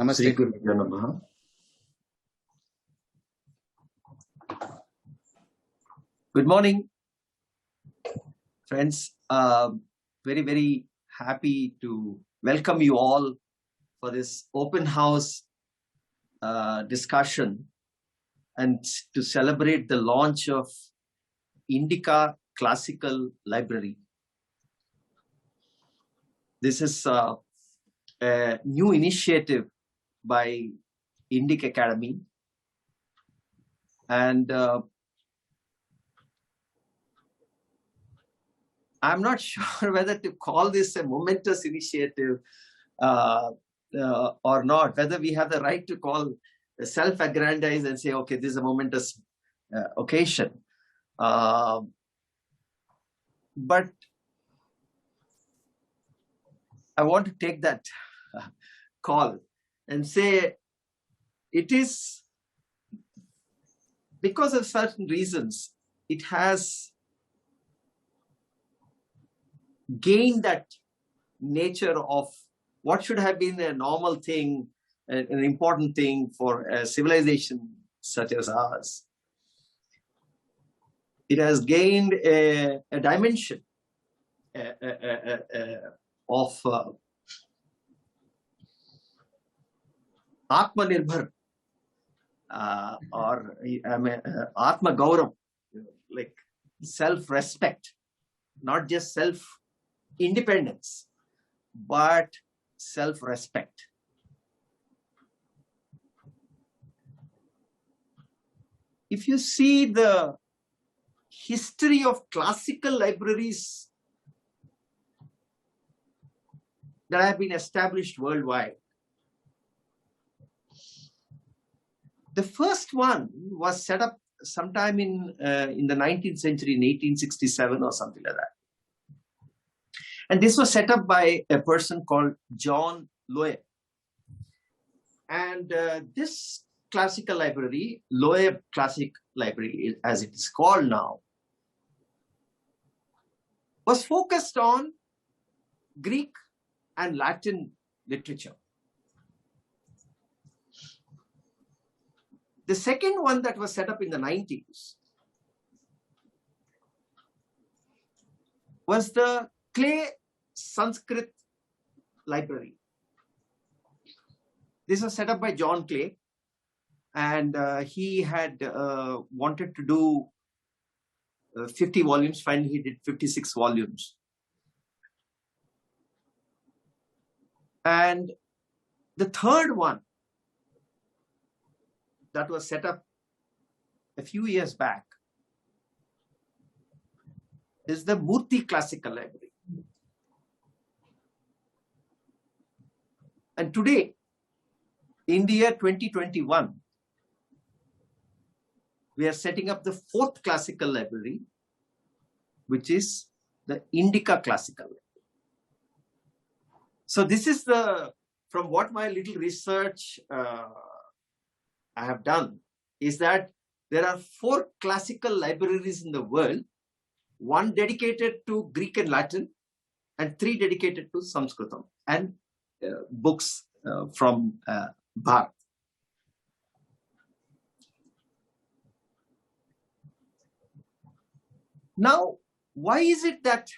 Namaste. Gurubhyo Namaha. Good morning, friends. Very, very happy to welcome you all for this open house discussion and to celebrate the launch of Indica Classical Library. This is a new initiative by Indic Academy, and I'm not sure whether to call this a momentous initiative or not, whether we have the right to call self-aggrandize and say, okay, this is a momentous occasion. But I want to take that call and say it is because of certain reasons, it has gained that nature of what should have been a normal thing, an important thing for a civilization such as ours. It has gained a dimension of Atmanirbhar or Atma Gaurav, like self-respect, not just self-independence, but self-respect. If you see the history of classical libraries that have been established worldwide, the first one was set up sometime in the 19th century, in 1867 or something like that. And this was set up by a person called John Loeb. And this classical library, Loeb Classic Library, as it is called now, was focused on Greek and Latin literature. The second one that was set up in the 90s was the Clay Sanskrit Library. This was set up by John Clay, and he had wanted to do 50 volumes. Finally, he did 56 volumes. And the third one that was set up a few years back is the Murthy Classical Library. And today, in the year 2021, we are setting up the fourth classical library, which is the Indica Classical Library. So this is from what my little research I have done, is that there are 4 classical libraries in the world, 1 dedicated to Greek and Latin, and 3 dedicated to Sanskritam and books from Bharat. Now, why is it that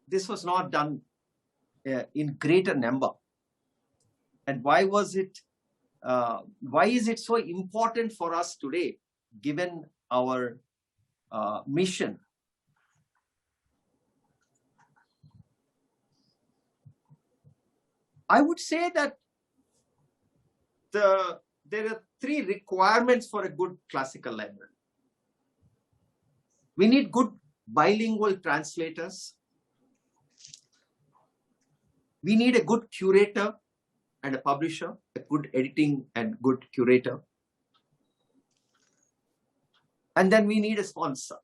this was not done in greater number? And why is it so important for us today, given our mission? I would say that there are 3 requirements for a good classical library. We need good bilingual translators. We need a good curator and a publisher, a good editing and good curator. And then we need a sponsor.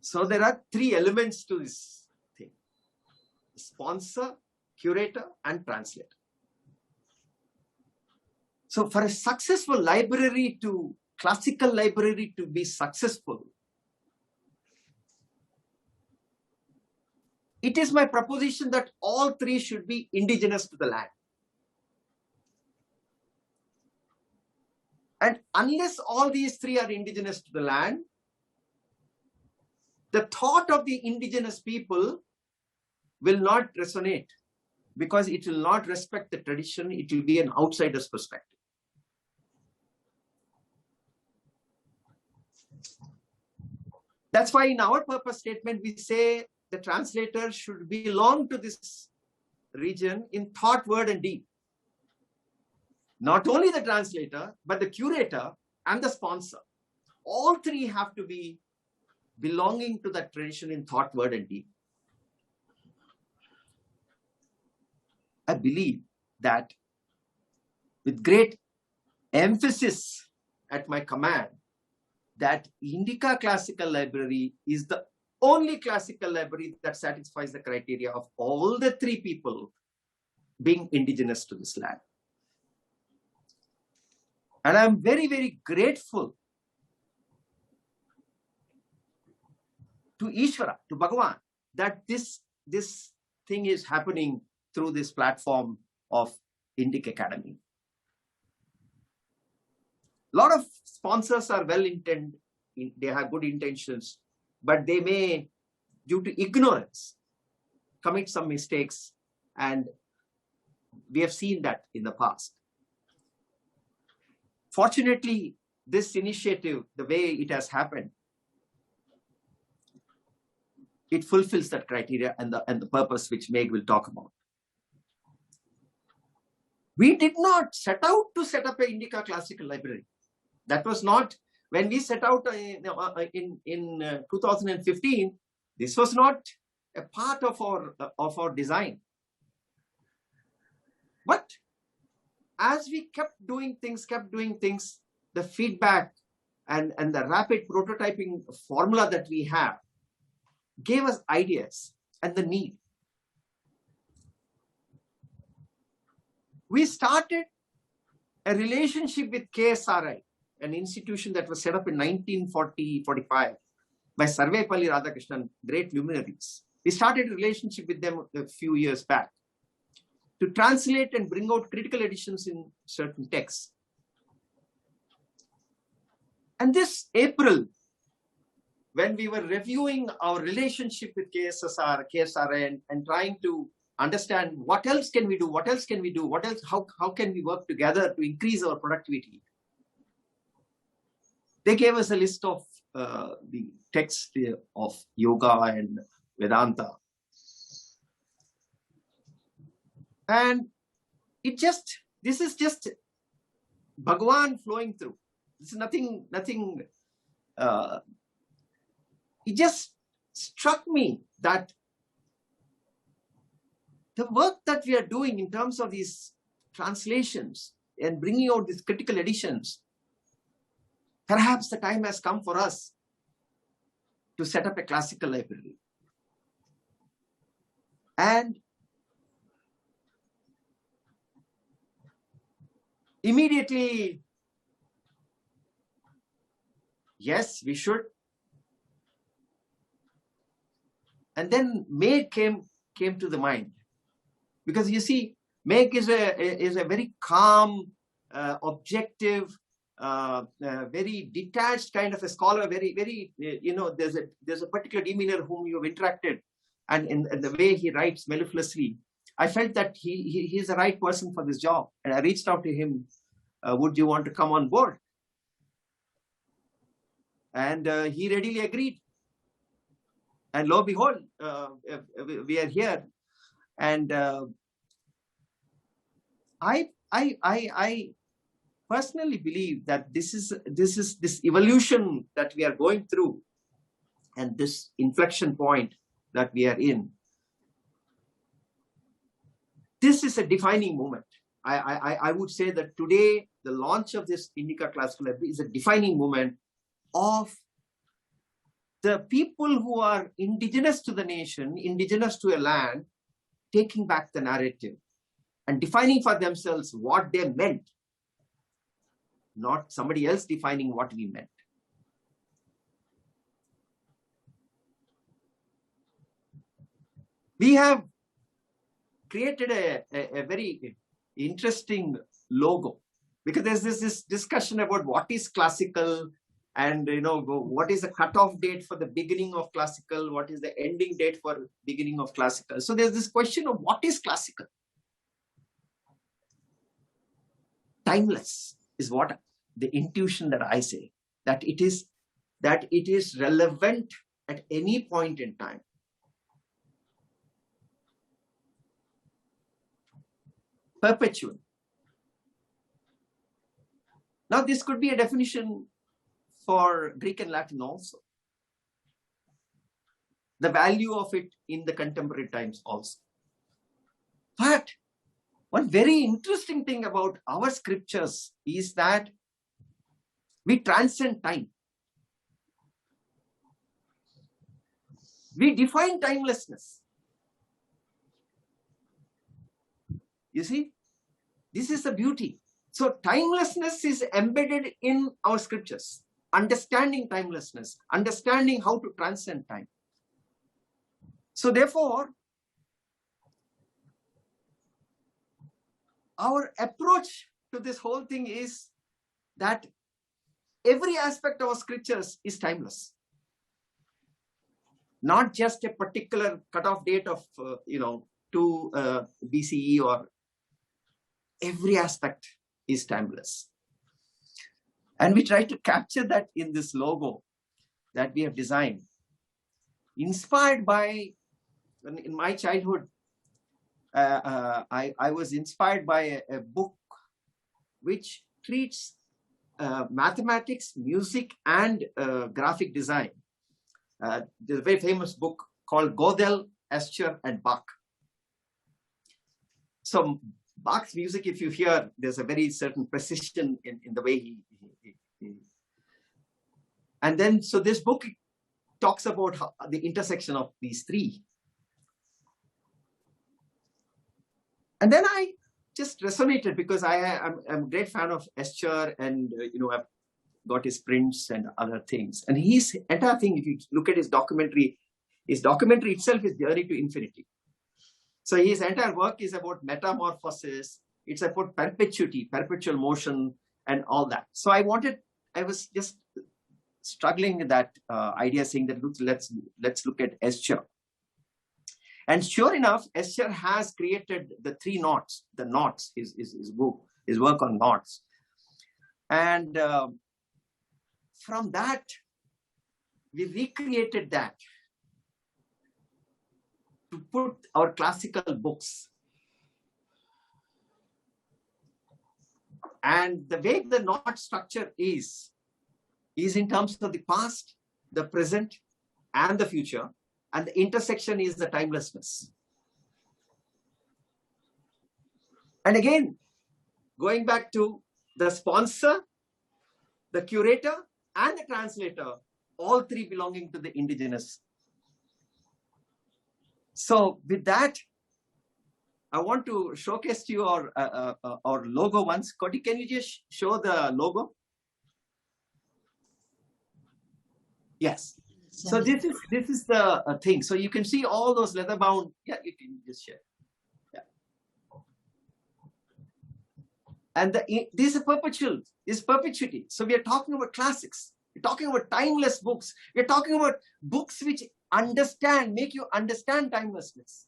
So there are 3 elements to this thing: sponsor, curator, and translator. So for a successful library classical library to be successful, It is my proposition that all three should be indigenous to the land. And unless all these three are indigenous to the land, the thought of the indigenous people will not resonate, because it will not respect the tradition. It will be an outsider's perspective. That's why in our purpose statement, we say the translator should belong to this region in thought, word, and deed. Not only the translator, but the curator and the sponsor. All three have to be belonging to that tradition in thought, word, and deed. I believe that with great emphasis at my command, that Indica Classical Library is the only classical library that satisfies the criteria of all the three people being indigenous to this land. And I'm very, very grateful to Ishvara, to Bhagavan, that this thing is happening through this platform of Indic Academy. A lot of sponsors are well-intended, they have good intentions, but they may, due to ignorance, commit some mistakes, and we have seen that in the past. Fortunately, this initiative, the way it has happened, it fulfills that criteria and the purpose which Meg will talk about. We did not set out to set up an Indica Classical Library. That was not, when we set out in 2015, this was not a part of our design. But as we kept doing things, the feedback and the rapid prototyping formula that we have gave us ideas and the need. We started a relationship with KSRI, an institution that was set up in 1940-45 by Sarvepalli Radhakrishnan, great luminaries. We started a relationship with them a few years back to translate and bring out critical editions in certain texts. And this April, when we were reviewing our relationship with KSRI and trying to understand what else can we do, how can we work together to increase our productivity, they gave us a list of the texts of yoga and Vedanta. And this is just Bhagavan flowing through. This is nothing, it just struck me that the work that we are doing in terms of these translations and bringing out these critical editions, perhaps the time has come for us to set up a classical library. And immediately, yes, we should. And then Meg came to the mind. Because you see, Meg is a very calm, objective, very detached kind of a scholar, very, there's a particular demeanor whom you've interacted, and in the way he writes mellifluously, I felt that he's the right person for this job. And I reached out to him, would you want to come on board? And he readily agreed. And lo and behold, we are here. And I personally believe that this evolution that we are going through, and this inflection point that we are in, this is a defining moment. I would say that today, the launch of this Indica Classical Library is a defining moment of the people who are indigenous to the nation, indigenous to a land, taking back the narrative and defining for themselves what they meant, not somebody else defining what we meant. We have created a very interesting logo, because there's this discussion about what is classical, and what is the cutoff date for the beginning of classical, what is the ending date for beginning of classical. So there's this question of what is classical. Timeless is what the intuition that I say, that it is relevant at any point in time. Perpetual. Now, this could be a definition for Greek and Latin also. The value of it in the contemporary times also. But one very interesting thing about our scriptures is that we transcend time. We define timelessness. You see, this is the beauty. So timelessness is embedded in our scriptures. Understanding timelessness, understanding how to transcend time. So therefore, our approach to this whole thing is that every aspect of our scriptures is timeless. Not just a particular cutoff date of 2 BCE, or every aspect is timeless. And we try to capture that in this logo that we have designed, inspired by, in my childhood, I was inspired by a book which treats mathematics, music, and graphic design. There's a very famous book called Gödel, Escher, and Bach. So Bach's music, if you hear, there's a very certain precision in the way he and then, so this book talks about the intersection of these three. And then I just resonated, because I'm a great fan of Escher, and I've got his prints and other things. And his entire thing, if you look at his documentary itself is Journey to Infinity. So his entire work is about metamorphosis. It's about perpetuity, perpetual motion, and all that. So I was just struggling with that idea, saying that let's look at Escher. And sure enough, Escher has created the 3 knots. The knots, his work on knots. And from that, we recreated that to put our classical books. And the way the knot structure is in terms of the past, the present, and the future. And the intersection is the timelessness. And again, going back to the sponsor, the curator, and the translator, all 3 belonging to the indigenous. So with that, I want to showcase to you our logo once. Koti, can you just show the logo? Yes. So this is the thing. So you can see all those leather bound. Yeah, you can just share. Yeah. And this is perpetual. This is perpetuity. So we are talking about classics. We're talking about timeless books. We're talking about books which make you understand timelessness.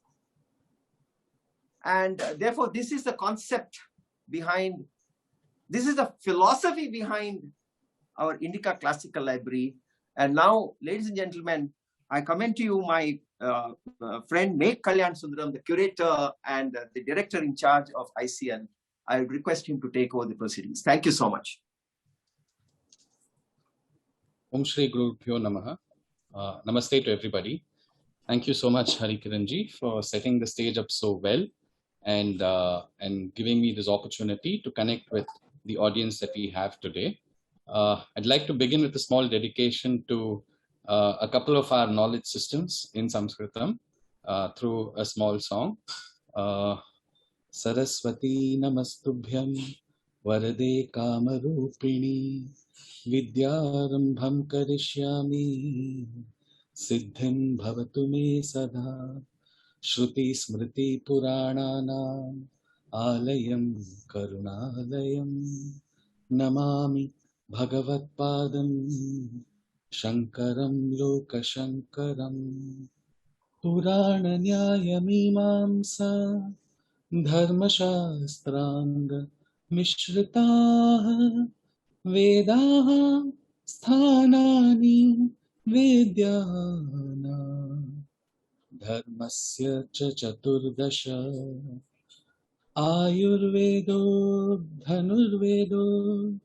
And therefore, this is the concept behind, this is the philosophy behind our Indica Classical Library. And now, ladies and gentlemen, I commend to you my friend Meg Kalyan Sundaram, the curator and the director in charge of ICL. I would request him to take over the proceedings. Thank you so much. Om Shri Guru Pyo Namaha. Namaste to everybody. Thank you so much, Hari Kiranji, for setting the stage up so well and giving me this opportunity to connect with the audience that we have today. I'd like to begin with a small dedication to a couple of our knowledge systems in Sanskritam through a small song. Saraswati Namastubhyam Varade Kamarupini Vidyarambham Karishyami Siddhim Bhavatu Me Sada Shruti Smriti Purananam Alayam Karunalayam Namami Bhagavatpadam Shankaram Lokashankaram Purana Nyayamimamsa Dharmashastranga Mishritaha Vedaha Sthanani Vidyana Dharmasya cha Chaturdasha Ayurvedo Dhanurvedo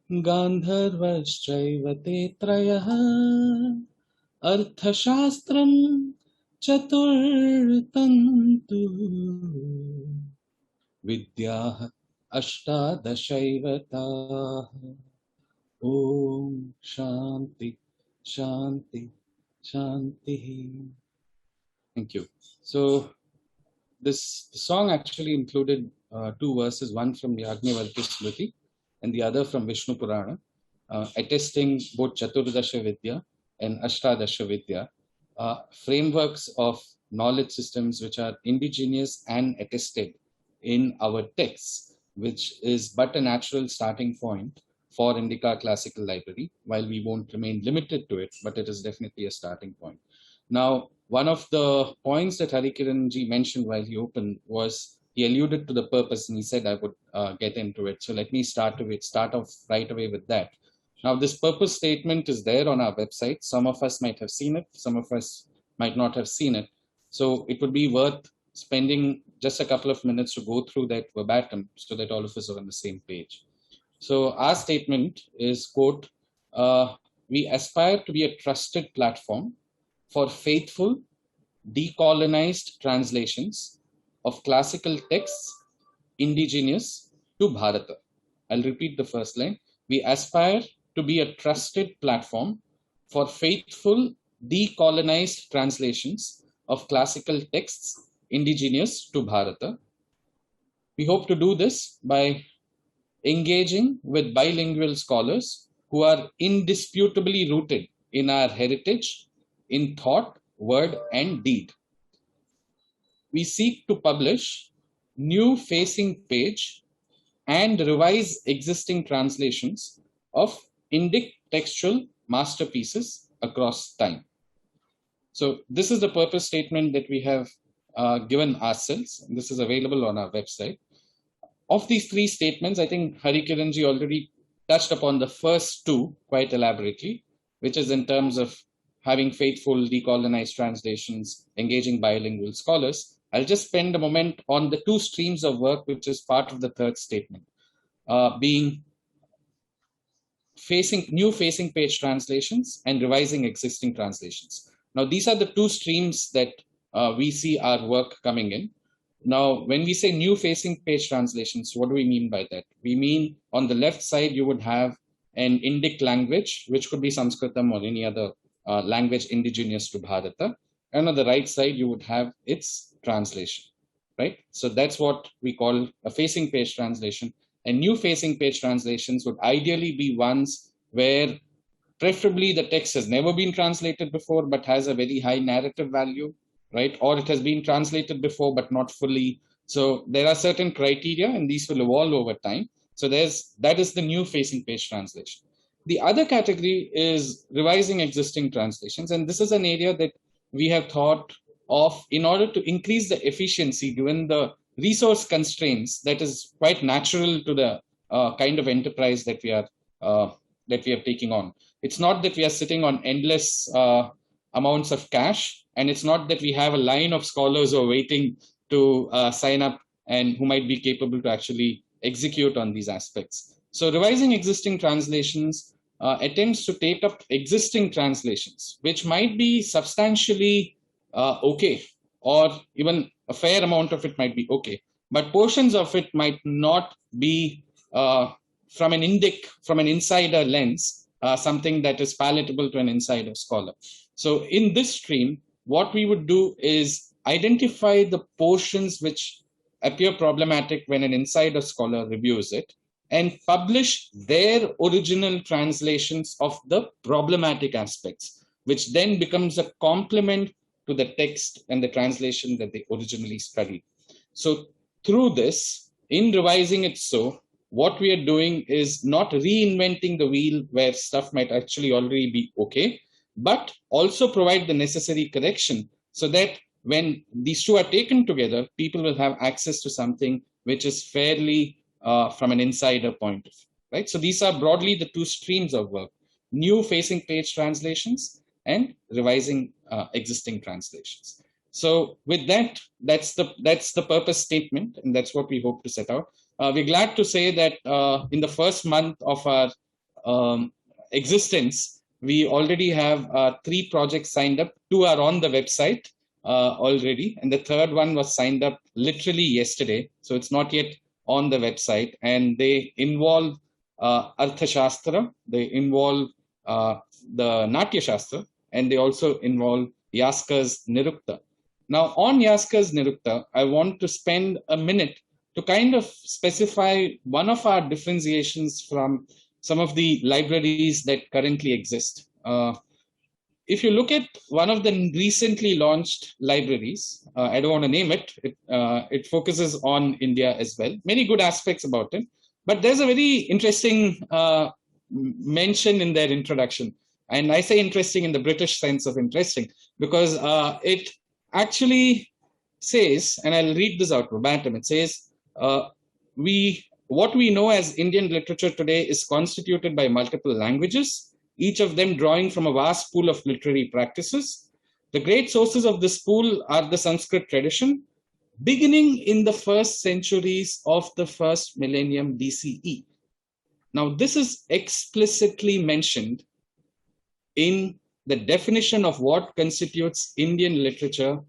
Gandharvashchaiva te Trayaha Arthashastram Chaturtantu Vidyaha Ashtadashaivatah Om Shanti Shanti Shanti. Thank you. So this song actually included two verses, one from the Manusmuthi and the other from Vishnu Purana, attesting both Chaturdasha Vidya and Ashtadasha Vidya, frameworks of knowledge systems which are indigenous and attested in our texts, which is but a natural starting point for Indica classical library, while we won't remain limited to it, but it is definitely a starting point. Now, one of the points that Harikiranji mentioned while he opened was he alluded to the purpose, and he said I would get into it. So let me start off right away with that. Now, this purpose statement is there on our website. Some of us might have seen it, some of us might not have seen it. So it would be worth spending just a couple of minutes to go through that verbatim so that all of us are on the same page. So our statement is, quote, we aspire to be a trusted platform for faithful, decolonized translations of classical texts indigenous to Bharata. I'll repeat the first line. We aspire to be a trusted platform for faithful, decolonized translations of classical texts indigenous to Bharata. We hope to do this by engaging with bilingual scholars who are indisputably rooted in our heritage, in thought, word, and deed. We seek to publish new facing page and revise existing translations of Indic textual masterpieces across time. So this is the purpose statement that we have given ourselves. This is available on our website. Of these three statements, I think Harikiranji already touched upon the first two quite elaborately, which is in terms of having faithful decolonized translations, engaging bilingual scholars. I'll just spend a moment on the two streams of work, which is part of the third statement, being new facing page translations and revising existing translations. Now, these are the two streams that we see our work coming in. Now, when we say new facing page translations, what do we mean by that? We mean on the left side, you would have an Indic language, which could be Sanskritam or any other language indigenous to Bharata. And on the right side, you would have its translation, right? So that's what we call a facing page translation. And new facing page translations would ideally be ones where preferably the text has never been translated before, but has a very high narrative value, right? Or it has been translated before, but not fully. So there are certain criteria, and these will evolve over time. So that is the new facing page translation. The other category is revising existing translations. And this is an area that we have thought of in order to increase the efficiency given the resource constraints that is quite natural to the kind of enterprise that we are taking on. It's not that we are sitting on endless amounts of cash, and it's not that we have a line of scholars who are waiting to sign up and who might be capable to actually execute on these aspects. So revising existing translations attempts to take up existing translations, which might be substantially okay, or even a fair amount of it might be okay, but portions of it might not be from an insider lens, something that is palatable to an insider scholar. So in this stream, what we would do is identify the portions which appear problematic when an insider scholar reviews it and publish their original translations of the problematic aspects, which then becomes a complement to the text and the translation that they originally studied. So through this, in revising it, so what we are doing is not reinventing the wheel where stuff might actually already be okay, but also provide the necessary correction so that when these two are taken together, people will have access to something which is fairly from an insider point of view, right? So these are broadly the two streams of work: new facing page translations and revising existing translations. So with that, that's the purpose statement, and that's what we hope to set out. We're glad to say that in the first month of our existence, we already have 3 projects signed up. 2 are on the website already, and the third one was signed up literally yesterday. So it's not yet on the website, and they involve Arthashastra, they involve the Natya Shastra, and they also involve Yaska's Nirukta. Now, on Yaska's Nirukta, I want to spend a minute to kind of specify one of our differentiations from some of the libraries that currently exist. If you look at one of the recently launched libraries, I don't want to name it, it focuses on India as well. Many good aspects about it, but there's a very interesting mention in their introduction. And I say interesting in the British sense of interesting, because it actually says, and I'll read this out verbatim, it says, what we know as Indian literature today is constituted by multiple languages, each of them drawing from a vast pool of literary practices. The great sources of this pool are the Sanskrit tradition, beginning in the first centuries of the first millennium BCE. Now, this is explicitly mentioned in the definition of what constitutes Indian literature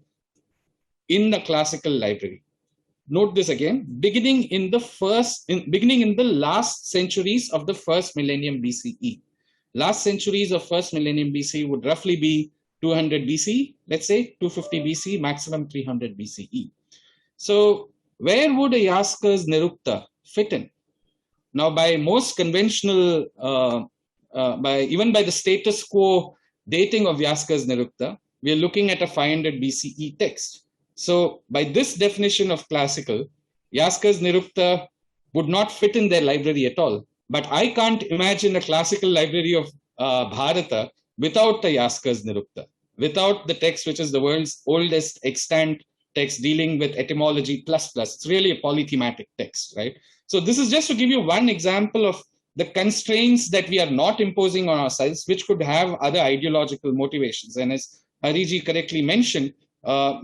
in the classical library. Note this again, beginning in the last centuries of the first millennium BCE. Last centuries of first millennium BCE would roughly be 200 BC, let's say 250 BC, maximum 300 BCE. So where would a Yaska's Nirukta fit in? Now, by most conventional, even by the status quo dating of Yaska's Nirukta, we are looking at a 500 BCE text. So by this definition of classical, Yaska's Nirukta would not fit in their library at all. But I can't imagine a classical library of Bharata without the Yaska's Nirukta, without the text which is the world's oldest extant text dealing with etymology plus. It's really a polythematic text, right? So this is just to give you one example of the constraints that we are not imposing on ourselves, which could have other ideological motivations. And as Hariji correctly mentioned,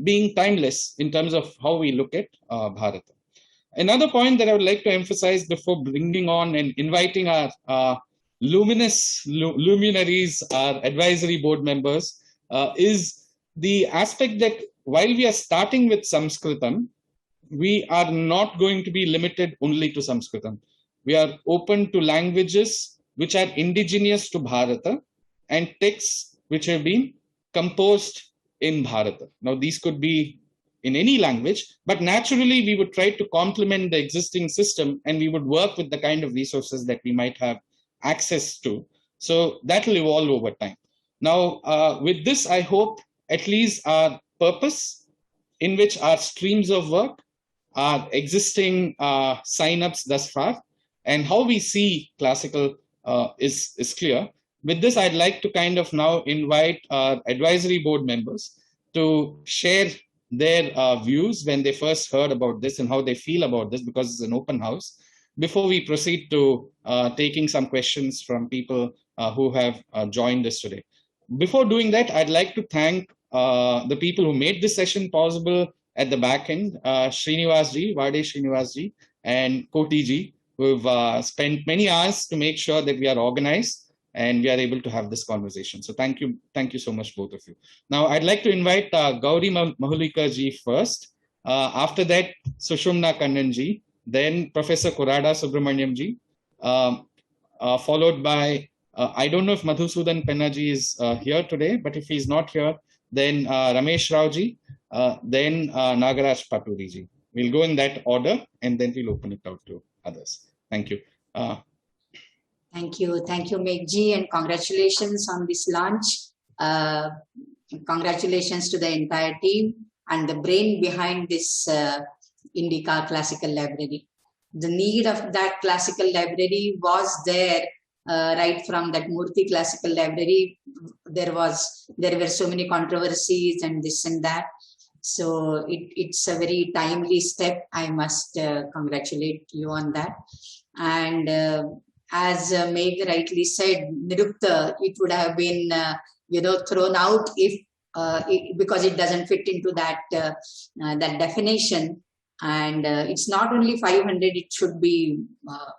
being timeless in terms of how we look at Bharata. Another point that I would like to emphasize before bringing on and inviting our luminaries, our advisory board members, is the aspect that while we are starting with Sanskritam, we are not going to be limited only to Sanskritam. We are open to languages which are indigenous to Bharata and texts which have been composed in Bharata. Now, these could be in any language, but naturally we would try to complement the existing system and we would work with the kind of resources that we might have access to. So that will evolve over time. Now, with this, I hope at least our purpose in which our streams of work, our existing signups thus far, and how we see classical is clear. With this, I'd like to kind of now invite our advisory board members to share their views when they first heard about this and how they feel about this, because it's an open house, before we proceed to taking some questions from people who have joined us today. Before doing that, I'd like to thank the people who made this session possible at the back end, Srinivas ji, and Koti ji, who've spent many hours to make sure that we are organized and we are able to have this conversation. So thank you so much, both of you. Now, I'd like to invite Gauri Mahulika ji first. After that, Sushumna Kannan ji, then Professor Kurada Subramaniam ji, followed by, I don't know if Madhusudan Penna ji is here today, but if he's not here, then Ramesh Rao ji, then Nagaraj Paturi ji. We'll go in that order and then we'll open it out to others. Thank you. Thank you, Megji, and congratulations on this launch. congratulations to the entire team and the brain behind this Indica classical library. The need of that classical library was there right from that Murthy classical library. There were so many controversies and this and that. So it's a very timely step. I must congratulate you on that. And as Meg rightly said, Nirukta, it would have been thrown out if because it doesn't fit into that that definition. And it's not only 500, it should be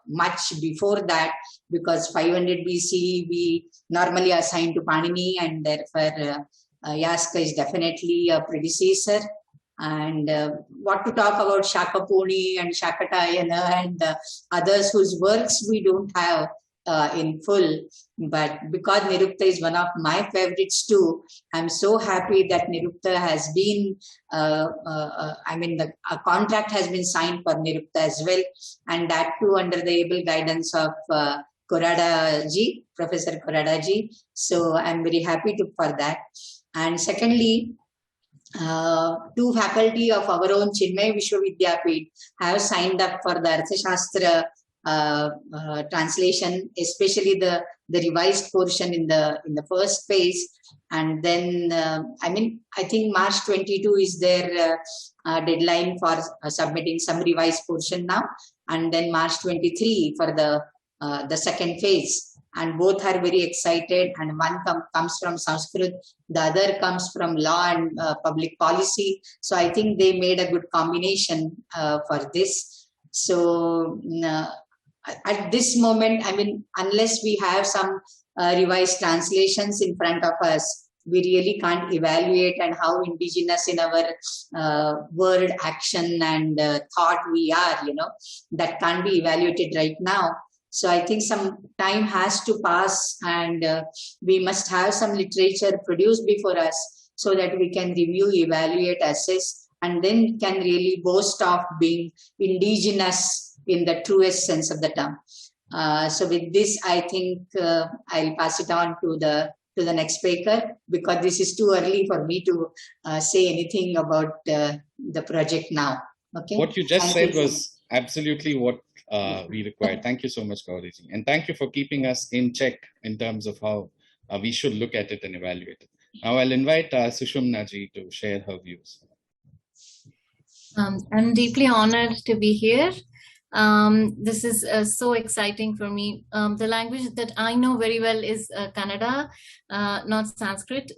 much before that, because 500 BC we normally assign to Panini, and therefore Yaska is definitely a predecessor. And what to talk about Shakapuni and Shakatayana and others whose works we don't have in full. But because Nirukta is one of my favorites too, I'm so happy that Nirukta has been, a contract has been signed for Nirukta as well. And that too under the able guidance of Kurada ji, Professor Kurada ji. So I'm very happy for that. And secondly, two faculty of our own Chinmay Vishwavidyapeeth have signed up for the Arthashastra translation, especially the revised portion in the first phase. And then I think March 22 is their deadline for submitting some revised portion now, and then March 23 for the second phase. And both are very excited, and one comes from Sanskrit, the other comes from law and public policy. So I think they made a good combination for this. So at this moment, unless we have some revised translations in front of us, we really can't evaluate and how indigenous in our word, action and thought we are, that can't be evaluated right now. So I think some time has to pass, and we must have some literature produced before us so that we can review, evaluate, assess, and then can really boast of being indigenous in the truest sense of the term. So with this, I think I'll pass it on to the next speaker, because this is too early for me to say anything about the project now. Okay. What you just said was absolutely what we required. Thank you so much, Gauriji. And thank you for keeping us in check in terms of how we should look at it and evaluate it. Now I'll invite Sushumna ji to share her views. I'm deeply honored to be here. This is so exciting for me. The language that I know very well is Kannada, not Sanskrit.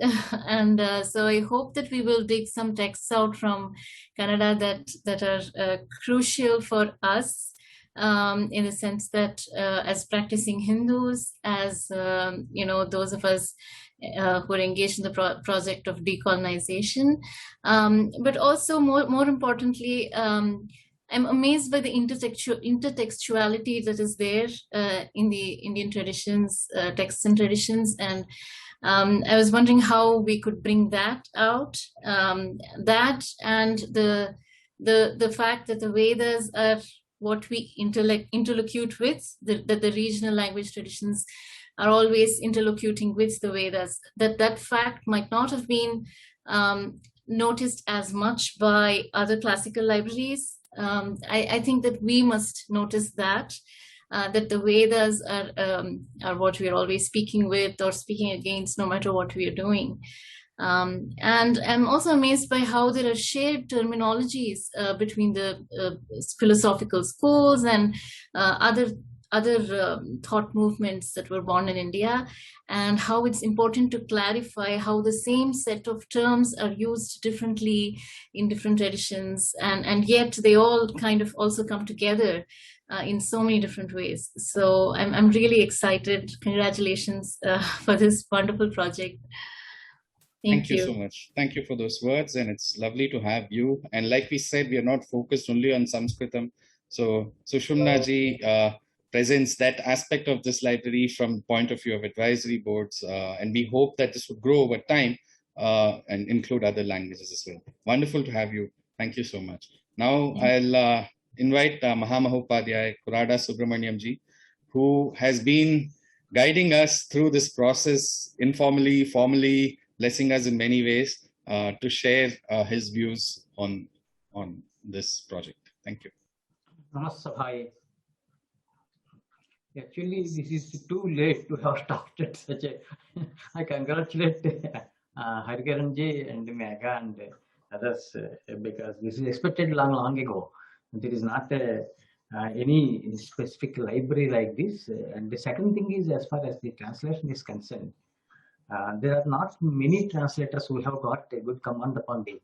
And so I hope that we will dig some texts out from Kannada that are crucial for us, in the sense that as practicing Hindus, as those of us who are engaged in the project of decolonization, but also more importantly, I'm amazed by the intertextuality that is there in the Indian traditions, texts and traditions, and I was wondering how we could bring that out. That and the fact that the Vedas are what we interlocute with, that the regional language traditions are always interlocuting with the Vedas. That fact might not have been noticed as much by other classical libraries. I think that we must notice that the Vedas are what we are always speaking with or speaking against, no matter what we are doing. And I'm also amazed by how there are shared terminologies between the philosophical schools and other thought movements that were born in India, and how it's important to clarify how the same set of terms are used differently in different traditions, and yet they all kind of also come together in so many different ways. So I'm really excited. Congratulations for this wonderful project. Thank you so much. Thank you for those words, and it's lovely to have you. And like we said, we are not focused only on Sanskritam. So Sushumna ji presents that aspect of this library from point of view of advisory boards, and we hope that this would grow over time and include other languages as well. Wonderful to have you. Thank you so much. Now I'll invite Mahamahopadhyay Kurada Subramaniam ji, who has been guiding us through this process informally, formally, blessing us in many ways to share his views on this project. Thank you. Namaste. Actually, this is too late to have started such a. I congratulate Harikiranji and Megha and others because this is expected long ago. There is not any specific library like this. And the second thing is, as far as the translation is concerned, there are not many translators who have got a good command upon the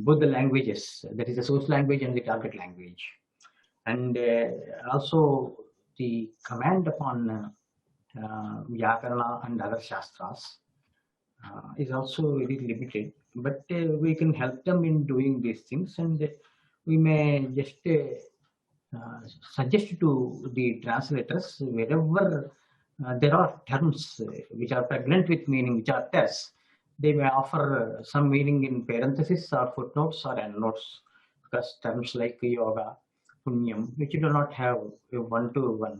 both the languages. That is the source language and the target language. And also the command upon Vyakarana and other Shastras is also very limited. But we can help them in doing these things, and we may just suggest to the translators wherever there are terms which are pregnant with meaning, which are tests, they may offer some meaning in parentheses or footnotes or endnotes, because terms like yoga, punyam, which do not have a one-to-one.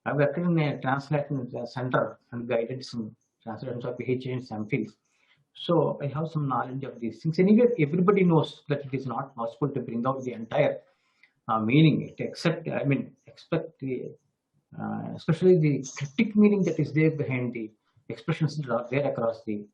I worked in a translation center and guided some translations of PhD and MPhils. So I have some knowledge of these things. Anyway, everybody knows that it is not possible to bring out the entire meaning, except, I mean, expect the, especially the cryptic meaning that is there behind the expressions that are there across the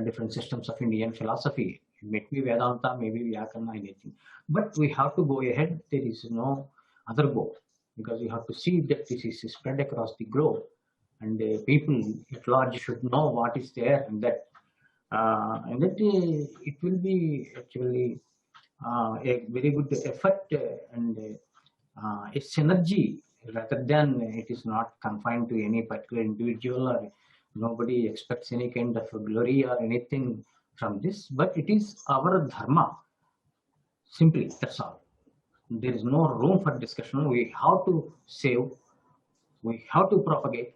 different systems of Indian philosophy. It may be Vedanta, maybe Vyakarana, anything. But we have to go ahead. There is no other goal, because we have to see that this is spread across the globe, and people at large should know what is there, and that it will be actually a very good effort and a synergy, rather than it is not confined to any particular individual, or nobody expects any kind of glory or anything from this, but it is our dharma. Simply, that's all. There is no room for discussion. We have to save, we have to propagate,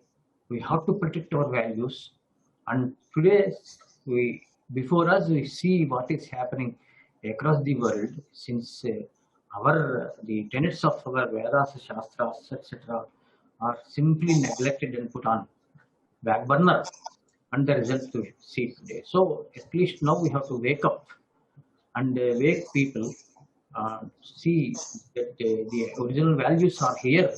we have to protect our values. And today, before us, we see what is happening across the world, since the tenets of our Vedas, Shastras, etc., are simply neglected and put on back burner, and the results we see today. So at least now we have to wake up and wake people, see that the original values are here,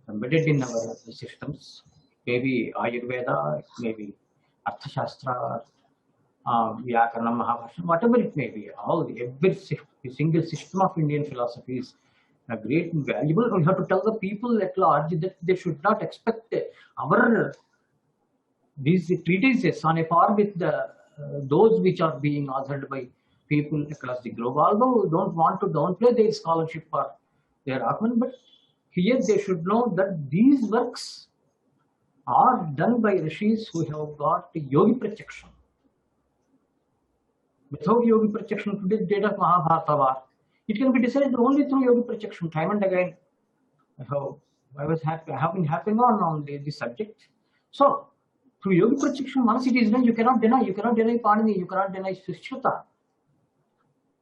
embedded in our systems. Maybe Ayurveda, maybe Arthashastra, Vyakarana, Mahabharata, whatever it may be. Every single system of Indian philosophy is great and valuable. We have to tell the people at large that they should not expect our these treatises on a par with those which are being authored by people across the globe. Although we don't want to downplay their scholarship or their argument, but here they should know that these works are done by rishis who have got yogi pratyaksham. Without yogi pratyaksham, today's date of Mahabharata war, it can be decided only through yogi pratyaksham. Time and again, I have been happy on this subject. So, through yogi pratyaksham, once it is done, you cannot deny Panini, you cannot deny Sushruta.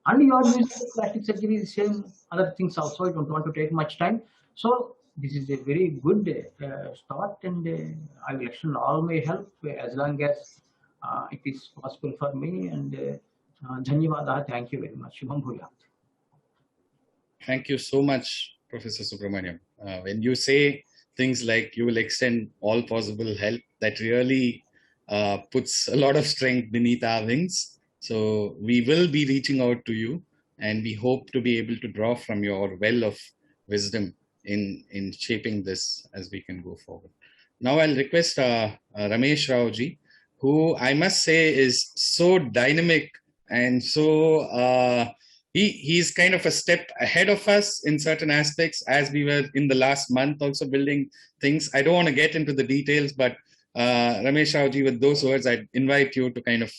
And you are using plastic surgery, the same other things also. I don't want to take much time. So this is a very good start, and I will extend all my help as long as it is possible for me. And Dhanyavada, thank you very much. Shubham Bhuyat. Thank you so much, Professor Subramaniam. When you say things like you will extend all possible help, that really puts a lot of strength beneath our wings. So we will be reaching out to you, and we hope to be able to draw from your well of wisdom in shaping this as we can go forward. Now I'll request Ramesh Raoji, who I must say is so dynamic and so he's kind of a step ahead of us in certain aspects, as we were in the last month also building things. I don't want to get into the details, but Ramesh Raoji, with those words, I'd invite you to kind of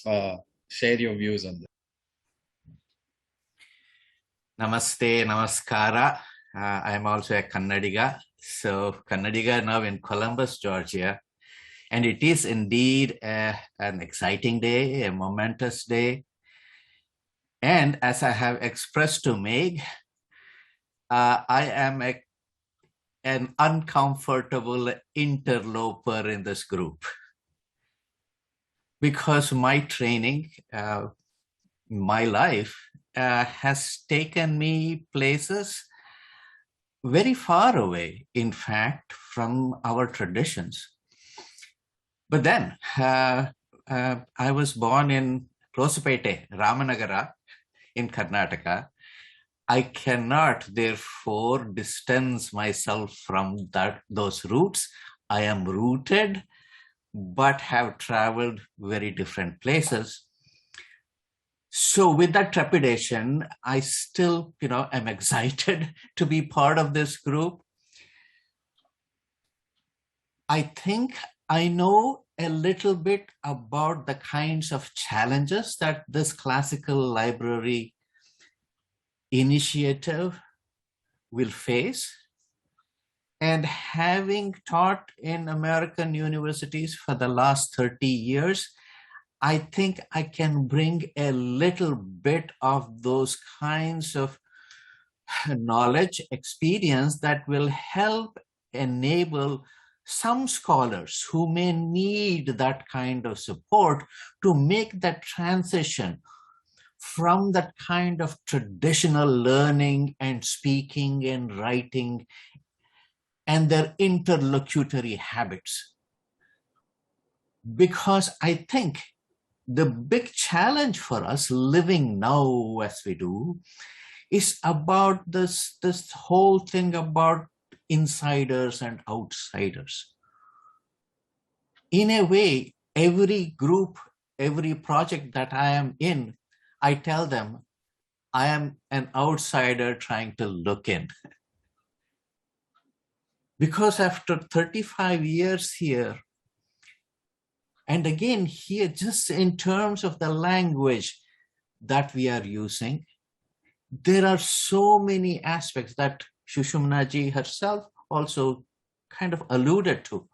share your views on this. Namaste, namaskara. I am also a Kannadiga. So Kannadiga now in Columbus, Georgia. And it is indeed an exciting day, a momentous day. And as I have expressed to Meg, I am an uncomfortable interloper in this group. because my training, my life has taken me places very far away, in fact, from our traditions. But then I was born in Rosapete, Ramanagara in Karnataka. I cannot, therefore, distance myself from those roots. I am rooted, but have traveled very different places. So with that trepidation, I still, am excited to be part of this group. I think I know a little bit about the kinds of challenges that this classical library initiative will face. And having taught in American universities for the last 30 years, I think I can bring a little bit of those kinds of knowledge, experience that will help enable some scholars who may need that kind of support to make that transition from that kind of traditional learning and speaking and writing and their interlocutory habits. Because I think the big challenge for us living now as we do is about this whole thing about insiders and outsiders. In a way, every group, every project that I am in, I tell them I am an outsider trying to look in. Because after 35 years here, and again here, just in terms of the language that we are using, there are so many aspects that Sushumna ji herself also kind of alluded to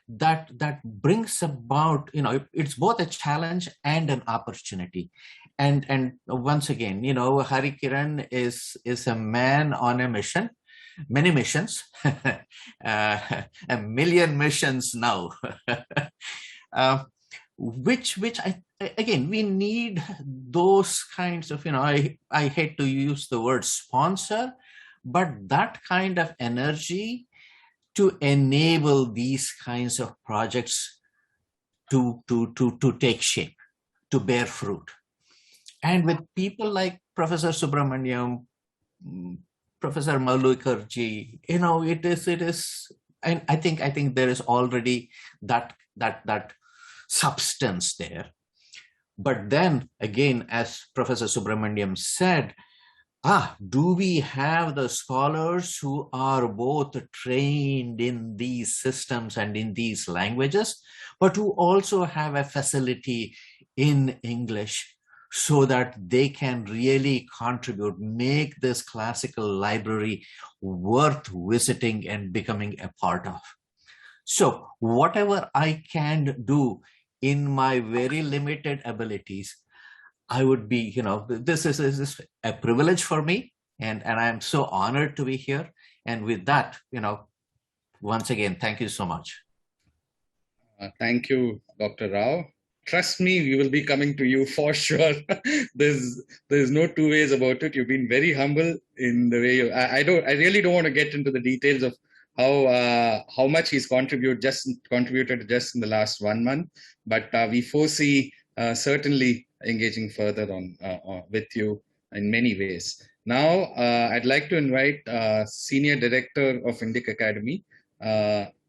that brings about, it's both a challenge and an opportunity. And once again, Hari Kiran is a man on a mission, many missions, a million missions now, which again, we need those kinds of, I hate to use the word sponsor, but that kind of energy to enable these kinds of projects to take shape, to bear fruit. And with people like Professor Subramaniam, Professor Malvikarji, it is, and I think there is already that substance there. But then again, as Professor Subramaniam said, do we have the scholars who are both trained in these systems and in these languages, but who also have a facility in English so that they can really contribute, make this classical library worth visiting and becoming a part of? So whatever I can do in my very limited abilities, I would be, this is a privilege for me, and I'm so honored to be here. And with that, once again, thank you so much. Thank you, Dr. Rao. Trust me, we will be coming to you for sure. There's no two ways about it. You've been very humble in the way you. I really don't want to get into the details of how much he's contributed just in the last 1 month, but we foresee certainly engaging further on with you in many ways. Now, I'd like to invite Senior Director of Indic Academy,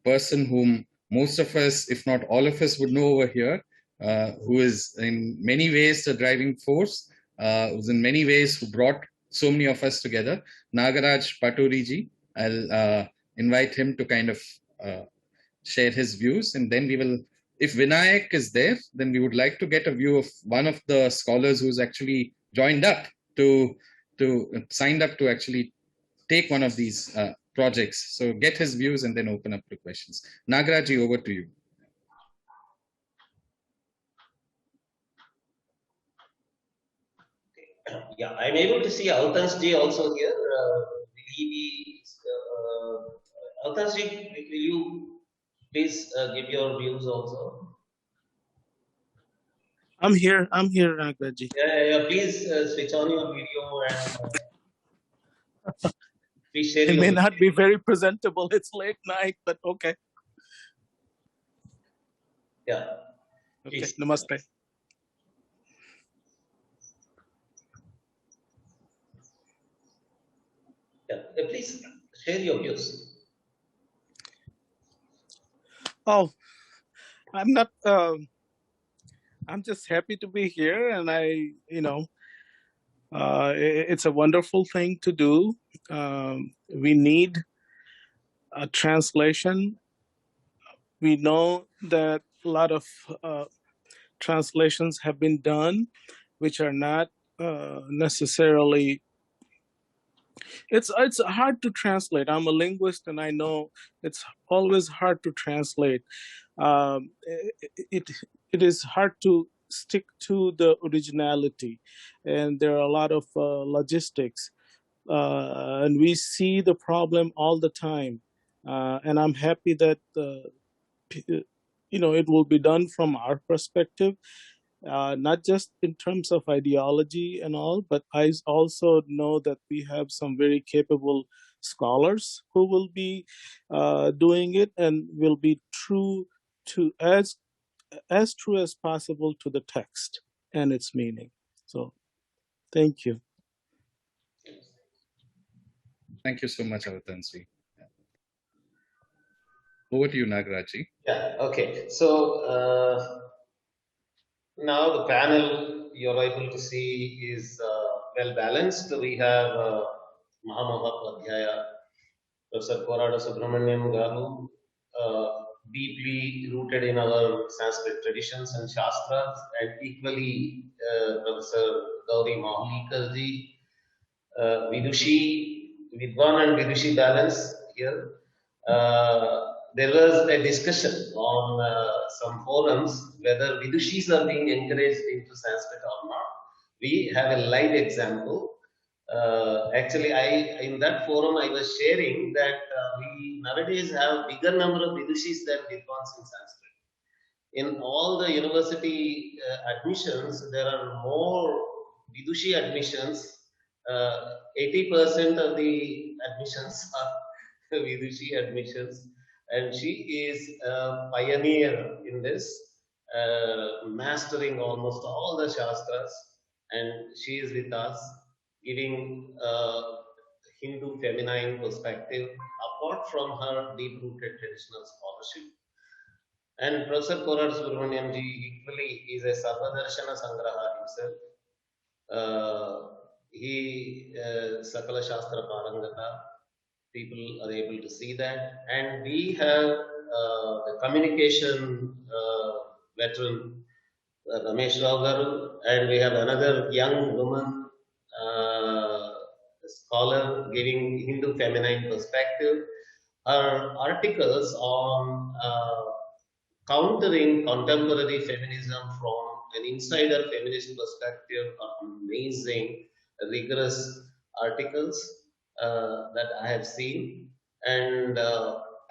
person whom most of us, if not all of us, would know over here, who is in many ways the driving force, who's in many ways who brought so many of us together, Nagaraj Paturiji. I'll invite him to kind of share his views, and then we will, if Vinayak is there, then we would like to get a view of one of the scholars who's actually joined up signed up to actually take one of these projects. So get his views and then open up to questions. Nagaraji, over to you. Yeah, I'm able to see Altansji also here. Altansji, will you please give your views also? I'm here, Nagaraji. Yeah. Please switch on your video and please share It your may video. not be very presentable. It's late night, but okay. Yeah. Okay, Please. namaste. Yeah. Please share your views. Oh, I'm not. I'm just happy to be here, and it's a wonderful thing to do. We need a translation. We know that a lot of translations have been done, which are not necessarily. It's hard to translate. I'm a linguist, and I know it's always hard to translate. It is hard to stick to the originality, and there are a lot of logistics, and we see the problem all the time. And I'm happy that it will be done from our perspective, not just in terms of ideology and all, but I also know that we have some very capable scholars who will be doing it and will be true to as true as possible to the text and its meaning. So, thank you. Thank you so much, Avatansi. Over to you, Nagaraji. Yeah. Okay. So now the panel you're able to see is well balanced. We have Mahamopadhyaya, Professor Korada Subramaniam Garu, deeply rooted in our Sanskrit traditions and Shastras, and equally Professor Gauri Mahulikar ji, Vidushi, Vidwan and Vidushi balance here. There was a discussion on some forums whether Vidushis are being encouraged into Sanskrit or not. We have a live example. Actually, in that forum I was sharing that we nowadays have bigger number of Vidushis than Vidwans in Sanskrit. In all the university admissions, there are more Vidushi admissions. 80% of the admissions are Vidushi admissions, and she is a pioneer in this, mastering almost all the Shastras, and she is with us, giving Hindu feminine perspective apart from her deep-rooted traditional scholarship. And Professor Korar Subramaniam ji equally is a Sarvadarshana Sangraha himself. He Sakala Shastra Parangata. People are able to see that. And we have the communication veteran, Ramesh Rao Garu, and we have another young woman scholar giving Hindu feminine perspective. Her articles on countering contemporary feminism from an insider feminist perspective are amazing, rigorous articles that I have seen. And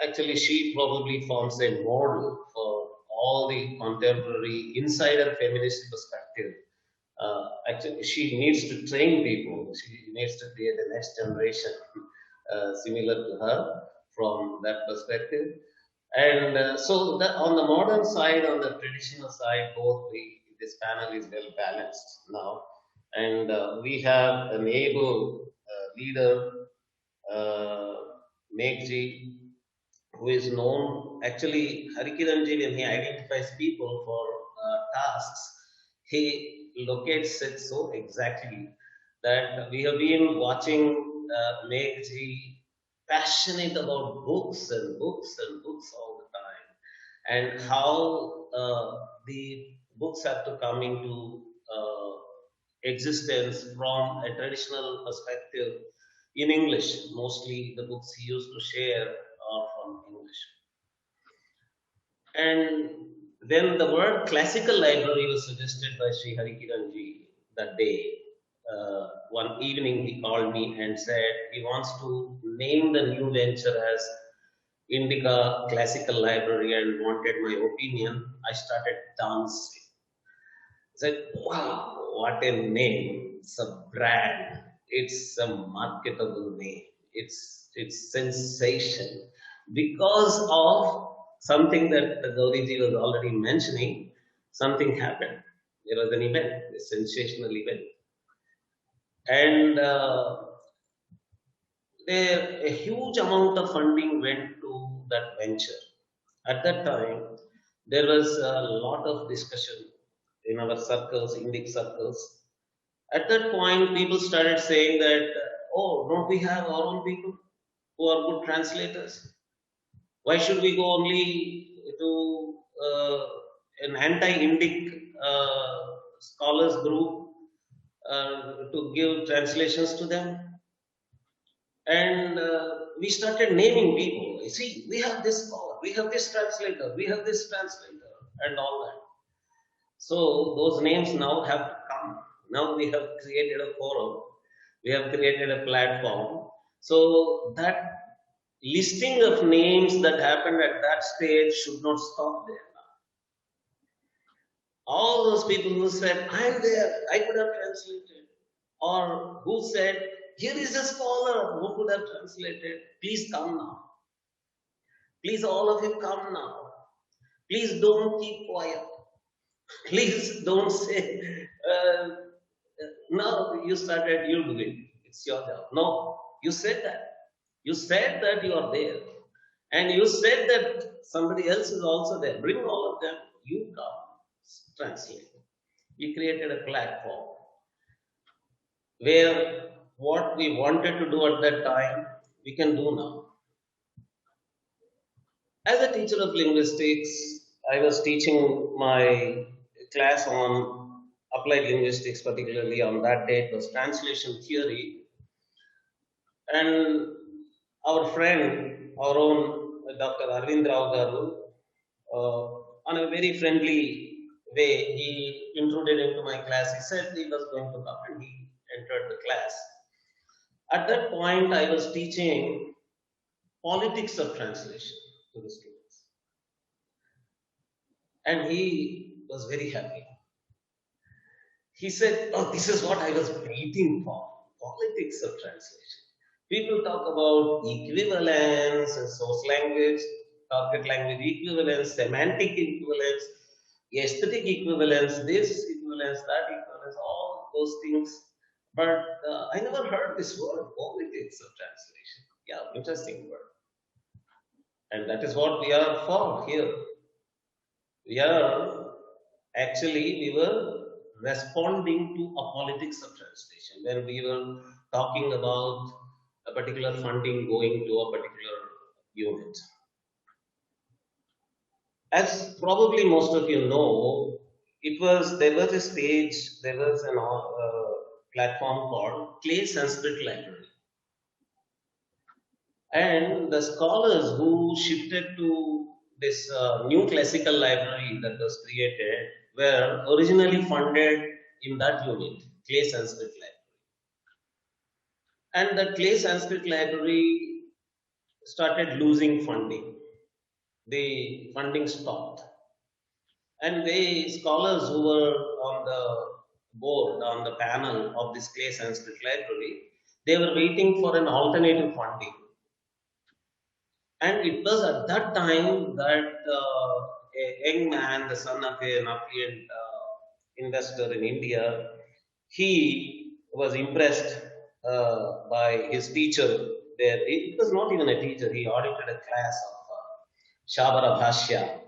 actually, she probably forms a model for all the contemporary insider feminist perspective. Actually, she needs to train people. She needs to create the next generation similar to her from that perspective. And so on the modern side, on the traditional side, this panel is well balanced now. And we have an able leader, Meghji, who is known, actually, Harikiranji, when he identifies people for tasks, he locates it so exactly that we have been watching Meghji passionate about books and books and books all the time, and how the books have to come into existence from a traditional perspective in English. Mostly the books he used to share are from English. And then the word classical library was suggested by Sri Harikiranji that day. One evening he called me and said he wants to name the new venture as Indica Classical Library and wanted my opinion. I started dancing. said, wow, what a name. It's a brand. It's a marketable name. It's sensation. Because of something that Gauriji was already mentioning, something happened. There was an event, a sensational event. And there a huge amount of funding went to that venture. At that time, there was a lot of discussion in our circles, Indic circles. At that point, people started saying that, oh, don't we have our own people who are good translators? Why should we go only to an anti-Indic scholars group to give translations to them? And we started naming people. You see, we have this scholar, we have this translator, we have this translator, and all that. So those names now have to come. Now we have created a forum, we have created a platform. So that listing of names that happened at that stage should not stop there. All those people who said, I'm there, I could have translated, or who said, here is a scholar who could have translated, please come now. Please, all of you come now. Please don't keep quiet. Please don't say, no, you started, you do it. It's your job. No, you said that. You said that you are there. And you said that somebody else is also there. Bring all of them. You come. Translate. We created a platform where what we wanted to do at that time, we can do now. As a teacher of linguistics, I was teaching my class on applied linguistics, particularly on that day it was translation theory. And our friend, our own Dr. Arvind Rao Garu, on a very friendly way, he intruded into my class. He said he was going to come and he entered the class. At that point, I was teaching politics of translation to the students. And he was very happy. He said, oh, this is what I was waiting for, politics of translation. People talk about equivalence, source language, target language equivalence, semantic equivalence, aesthetic equivalence, this equivalence, that equivalence, all those things. But I never heard this word, politics of translation. Yeah, interesting word. And that is what we are for here. We were responding to a politics of translation when we were talking about a particular funding going to a particular unit. As probably most of you know, there was a stage, there was a platform called Clay Sanskrit Library. And the scholars who shifted to this new classical library that was created were originally funded in that unit, Clay Sanskrit Library. And the Clay Sanskrit Library started losing funding. The funding stopped. And the scholars who were on the board, on the panel of this Clay Sanskrit Library, they were waiting for an alternative funding. And it was at that time that a young man, the son of an affluent investor in India, he was impressed by his teacher there. It was not even a teacher, he audited a class of Shabara Bhashya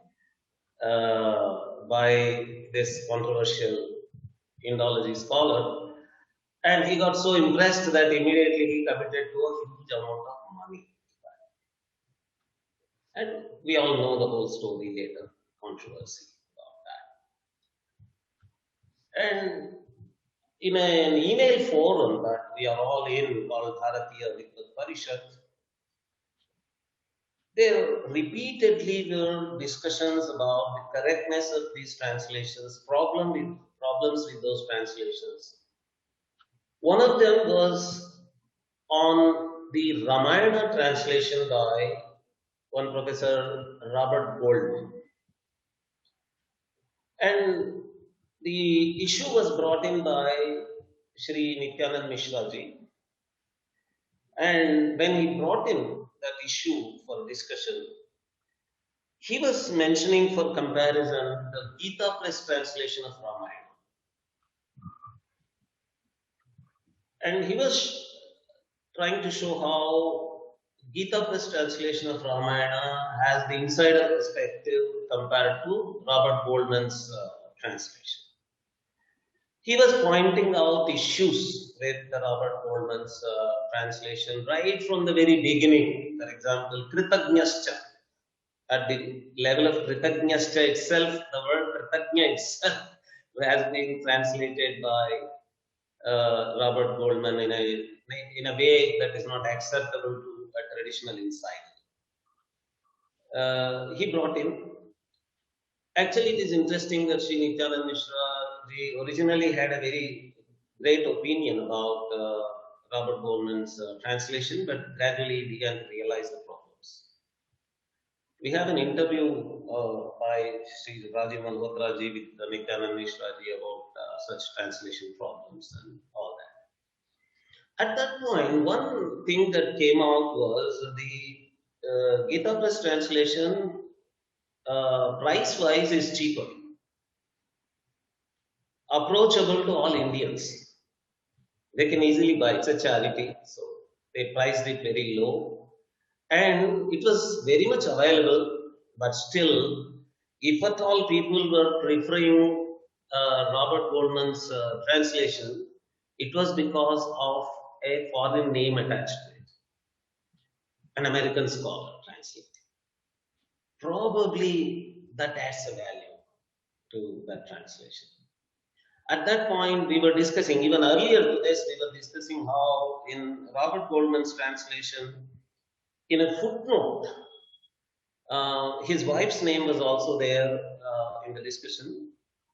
by this controversial Indology scholar. And he got so impressed that immediately he committed to a huge amount of money. And we all know the whole story later, controversy about that. And in an email forum that we are all in called Bharatiya Vidvat Parishad, there repeatedly were discussions about the correctness of these translations, problems with those translations. One of them was on the Ramayana translation by one Professor Robert Goldman. And the issue was brought in by Shri Nityanand Mishra ji, and when he brought in that issue for discussion, he was mentioning for comparison the Gita plus translation of Ramayana. And he was trying to show how Gita plus translation of Ramayana has the insider perspective compared to Robert Goldman's translation. He was pointing out issues with the Robert Goldman's translation right from the very beginning. For example, Kritagnyascha. At the level of Kritagnyascha itself, the word Kritagnya itself has been translated by Robert Goldman in a way that is not acceptable to a traditional insider. He brought in. Actually, it is interesting that Sri Nityanand Mishra originally had a very great opinion about Robert Goldman's translation, but gradually began to realize the problems. We have an interview by Sri Rajiv Malhotra ji with Nityanand Mishra ji about such translation problems and all that. At that point, one thing that came out was the Gita Plus translation price-wise is cheaper, approachable to all Indians. They can easily buy. It's a charity, so they priced it very low, and it was very much available. But still, if at all people were preferring Robert Goldman's translation, it was because of a foreign name attached to it, an American scholar translated. Probably that adds a value to that translation. At that point, we were discussing, even earlier to this, we were discussing how in Robert Goldman's translation, in a footnote, his wife's name was also there in the discussion.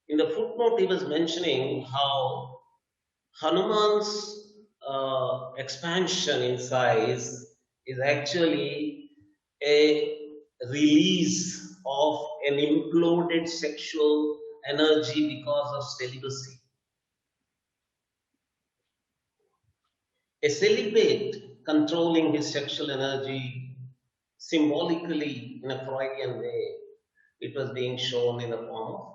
In the footnote, he was mentioning how Hanuman's expansion in size is actually a release of an imploded sexual energy because of celibacy. A celibate controlling his sexual energy symbolically in a Freudian way, it was being shown in the form of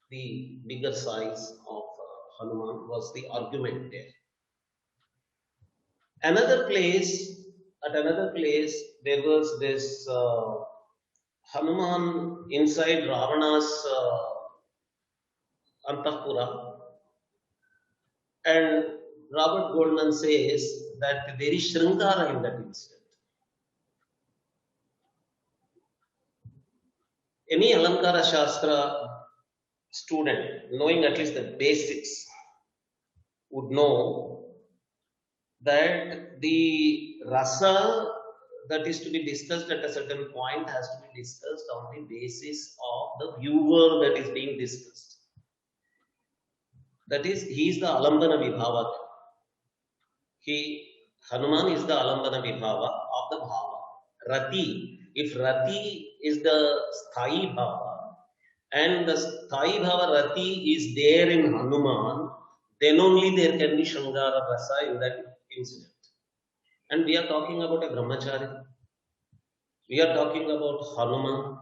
the bigger size of Hanuman was the argument there. At another place, there was this Hanuman inside Ravana's Antapura, and Robert Goldman says that there is Shringara in that incident. Any Alankara Shastra student, knowing at least the basics, would know that the rasa that is to be discussed at a certain point has to be discussed on the basis of the viewer that is being discussed. That is, he is the Alambana Vibhava. Hanuman is the Alambana Vibhava of the Bhava. Rati, if Rati is the Sthayi Bhava, and the Sthayi Bhava Rati is there in Hanuman, then only there can be Shringara Rasa in that incident. And we are talking about a Brahmachari. We are talking about Hanuman,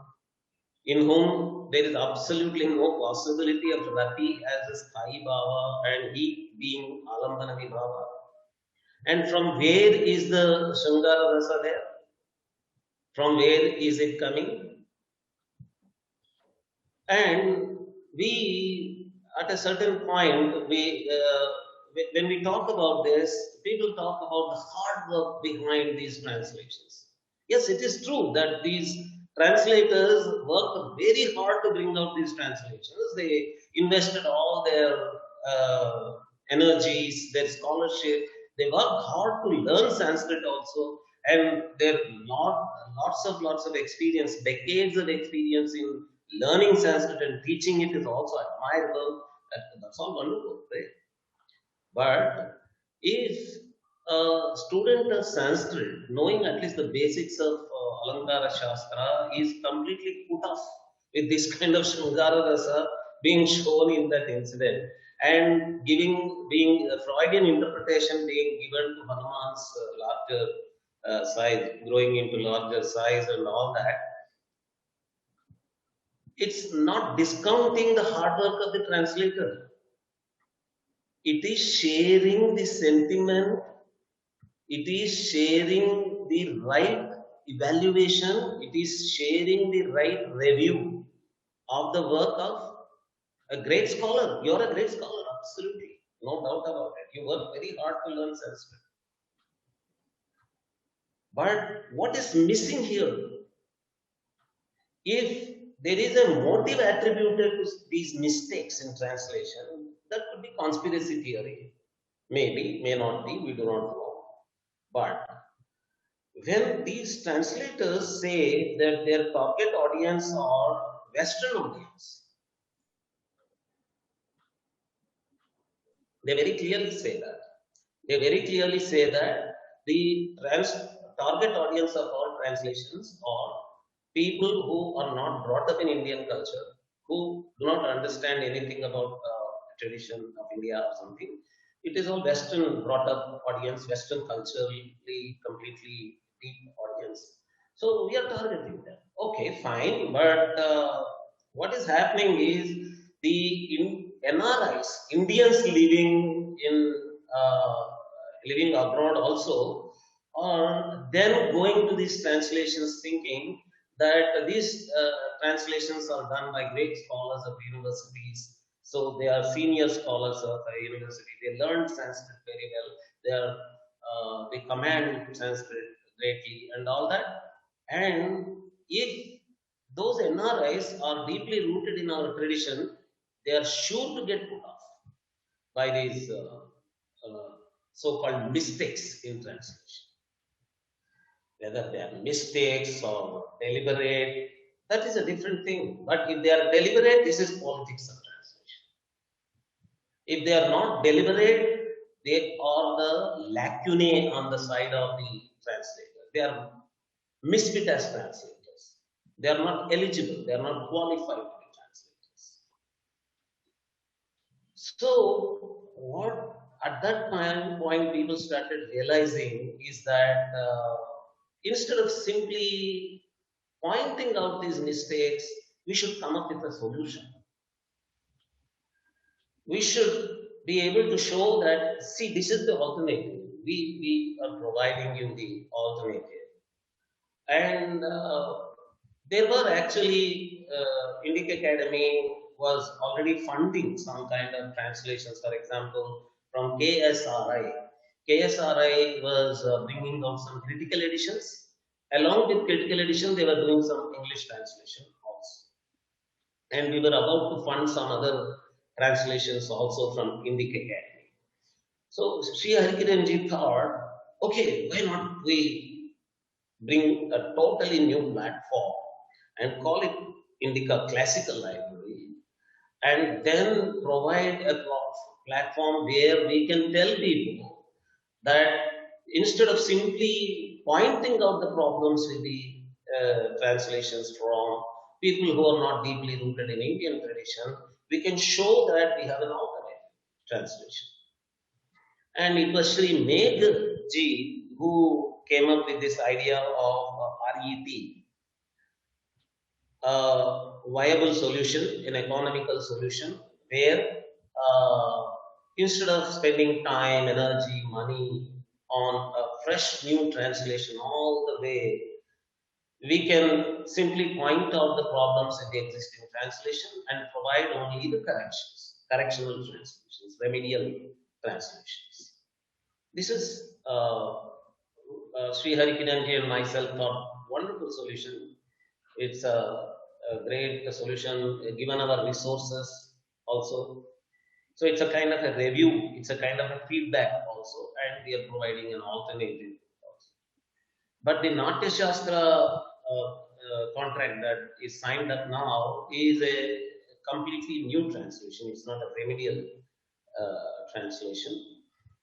in whom there is absolutely no possibility of Rati as a Sthayi Bhava and he being Alambana Vibhava. And from where is the Shringara Rasa there? From where is it coming? And we, at a certain point, when we talk about this, people talk about the hard work behind these translations. Yes, it is true that these translators worked very hard to bring out these translations. They invested all their energies, their scholarship. They worked hard to learn Sanskrit also, and there are lots of experience, decades of experience in learning Sanskrit and teaching it is also admirable. That's all wonderful, right? But if a student of Sanskrit, knowing at least the basics of Alankara Shastra, is completely put off with this kind of Shringara Rasa, being shown in that incident, and being a Freudian interpretation being given to Hanuman's larger size, growing into larger size and all that. It's not discounting the hard work of the translator. It is sharing the sentiment. It is sharing the right evaluation. It is sharing the right review of the work of a great scholar. You're a great scholar, absolutely. No doubt about it. You work very hard to learn Sanskrit. But what is missing here? If there is a motive attributed to these mistakes in translation, that could be conspiracy theory. Maybe, may not be, we do not know. But when these translators say that their target audience are Western audience, they very clearly say that. They very clearly say that the target audience of all translations are people who are not brought up in Indian culture, who do not understand anything about tradition of India or something. It is all Western brought up audience, Western culturally completely deep audience. So we are targeting them. Okay, fine, but what is happening is the NRIs, Indians living abroad also, are then going to these translations thinking that these translations are done by great scholars of universities. So they are senior scholars of a university. They learned Sanskrit very well. They command Sanskrit greatly and all that. And if those NRIs are deeply rooted in our tradition, they are sure to get put off by these so-called mistakes in translation. Whether they are mistakes or deliberate, that is a different thing. But if they are deliberate, this is politics of translation. If they are not deliberate, they are the lacunae on the side of the translator. They are misfit as translators. They are not eligible. They are not qualified to be translators. So what at that point people started realizing is that instead of simply pointing out these mistakes, we should come up with a solution. We should be able to show that, see, this is the alternative. We are providing you the alternative. And there were actually, Indic Academy was already funding some kind of translations, for example, from KSRI. KSRI was bringing out some critical editions. Along with critical edition, they were doing some English translation also. And we were about to fund some other translations also from Indic Academy. So Sri Harikiranji thought, okay, why not we bring a totally new platform and call it Indica Classical Library, and then provide a platform where we can tell people that instead of simply pointing out the problems with the translations from people who are not deeply rooted in Indian tradition, we can show that we have an alternative translation. And it was Sri Megh ji who came up with this idea of RET, viable solution, an economical solution, where instead of spending time, energy, money on a fresh new translation all the way, we can simply point out the problems in the existing translation and provide only the corrections, correctional translations, remedial translations. This is Sri Harikiranji and myself thought wonderful solution. It's a great solution given our resources also. So it's a kind of a review, it's a kind of a feedback also, and we are providing an alternative also. But the Natya Shastra contract that is signed up now is a completely new translation. It's not a remedial translation.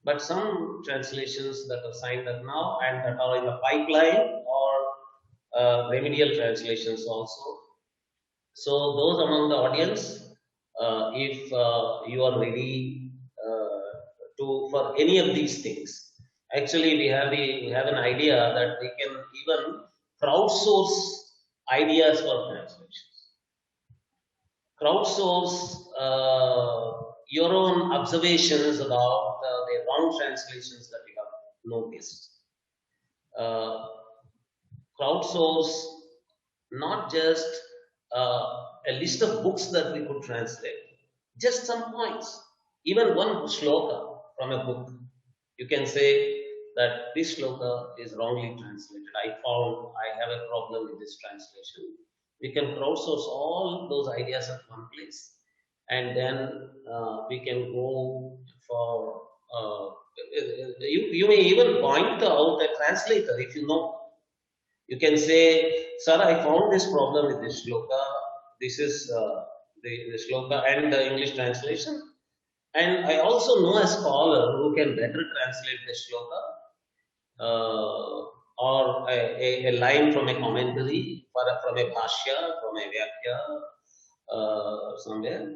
But some translations that are signed up now and that are in the pipeline are remedial translations also. So those among the audience if you are ready for any of these things. Actually, we have an idea that we can even crowdsource ideas for translations. Crowdsource your own observations about the wrong translations that you have noticed. Crowdsource not just a list of books that we could translate, just some points, even one shloka from a book. You can say that this shloka is wrongly translated. I have a problem with this translation. We can crowdsource all those ideas at one place, and then we can go for, you may even point out a translator if you know. You can say, sir, I found this problem with this shloka. This is the shloka and the English translation. And I also know a scholar who can better translate the shloka or a line from a commentary, from a bhashya, from a vyakya, somewhere.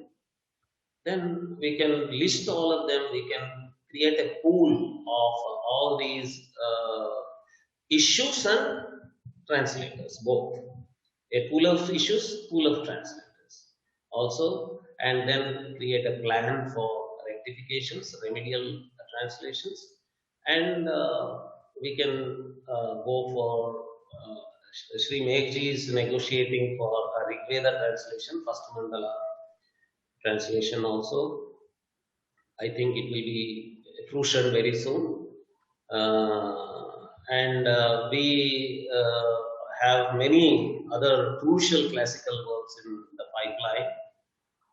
Then we can list all of them. We can create a pool of all these issues and translators, both. A pool of issues, pool of translators also, and then create a plan for rectifications, remedial translations, and we can go for Sri Meghji is negotiating for a Rigveda translation, first mandala translation also. I think it will be crucial very soon. And we have many other crucial classical works in the pipeline.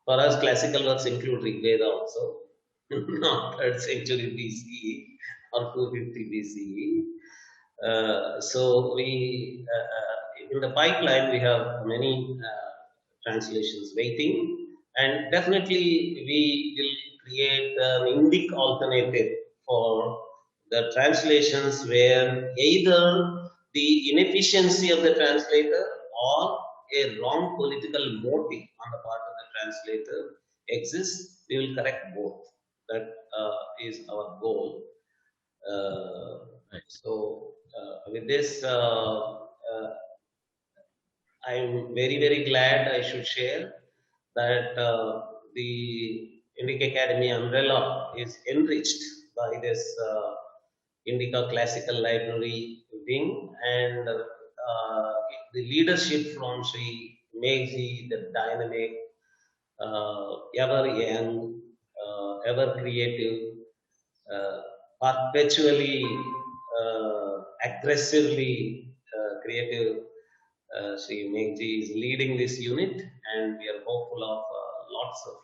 For us, classical works include Rigveda also, not 3rd century BCE or 250 BCE. So we, in the pipeline, we have many translations waiting, and definitely we will create an Indic alternative for the translations where either the inefficiency of the translator or a wrong political motive on the part of the translator exists. We will correct both. That is our goal. So with this, I'm very, very glad I should share that the Indic Academy umbrella is enriched by this Indica Classical Library wing, and the leadership from Sri Meghji, the dynamic, ever young, ever creative, perpetually aggressively creative Sri Meghji is leading this unit, and we are hopeful of lots of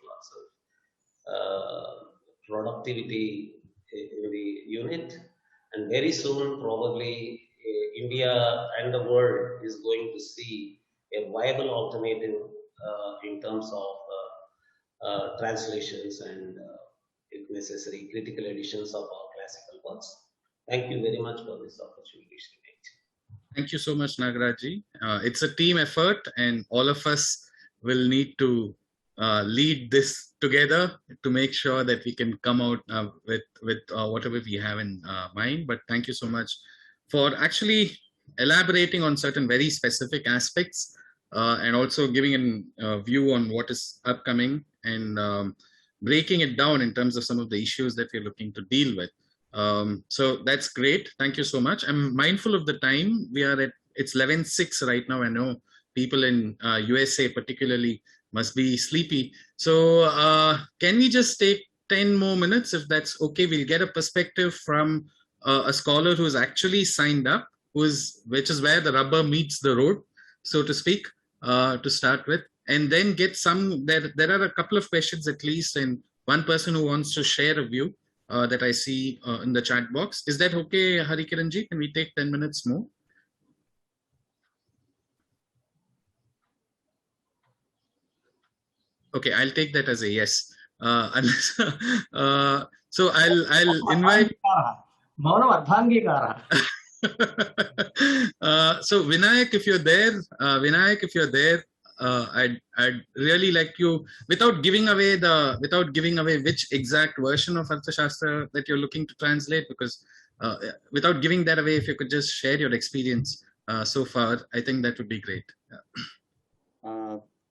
productivity in the unit. And very soon, probably, India and the world is going to see a viable alternative in terms of translations and, if necessary, critical editions of our classical works. Thank you very much for this opportunity, Sri Meghji. Thank you so much, Nagarajji. It's a team effort, and all of us will need to lead this together to make sure that we can come out with whatever we have in mind. But thank you so much for actually elaborating on certain very specific aspects and also giving a view on what is upcoming and breaking it down in terms of some of the issues that we're looking to deal with. So that's great. Thank you so much. I'm mindful of the time. It's 11:06 right now. I know people in USA particularly must be sleepy. So can we just take 10 more minutes if that's okay? We'll get a perspective from a scholar who's actually signed up, which is where the rubber meets the road, so to speak, to start with, and then get some, there are a couple of questions at least, and one person who wants to share a view that I see in the chat box. Is that okay, Harikiranji? Can we take 10 minutes more? Okay, I'll take that as a yes. So I'll invite. So Vinayak, if you're there, I'd really like you, without giving away which exact version of Arthashastra that you're looking to translate, because without giving that away, if you could just share your experience so far, I think that would be great.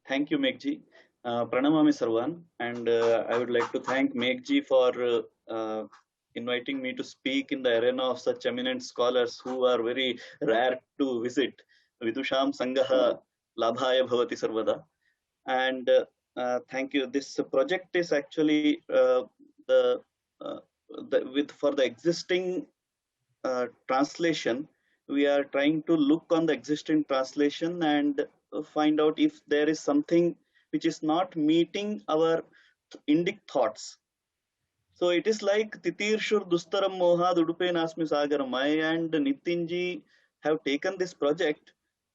Thank you, Meghji. Pranamami Sarvan, and I would like to thank Meghji for inviting me to speak in the arena of such eminent scholars who are very rare to visit. Vidusham Sangaha Labhaya Bhavati Sarvada. And thank you. This project is actually for the existing translation. We are trying to look on the existing translation and find out if there is something which is not meeting our Indic thoughts. So it is like Titirshur Dustaram Moha Dudupe Nasmi Sagaramai and Nitinji have taken this project,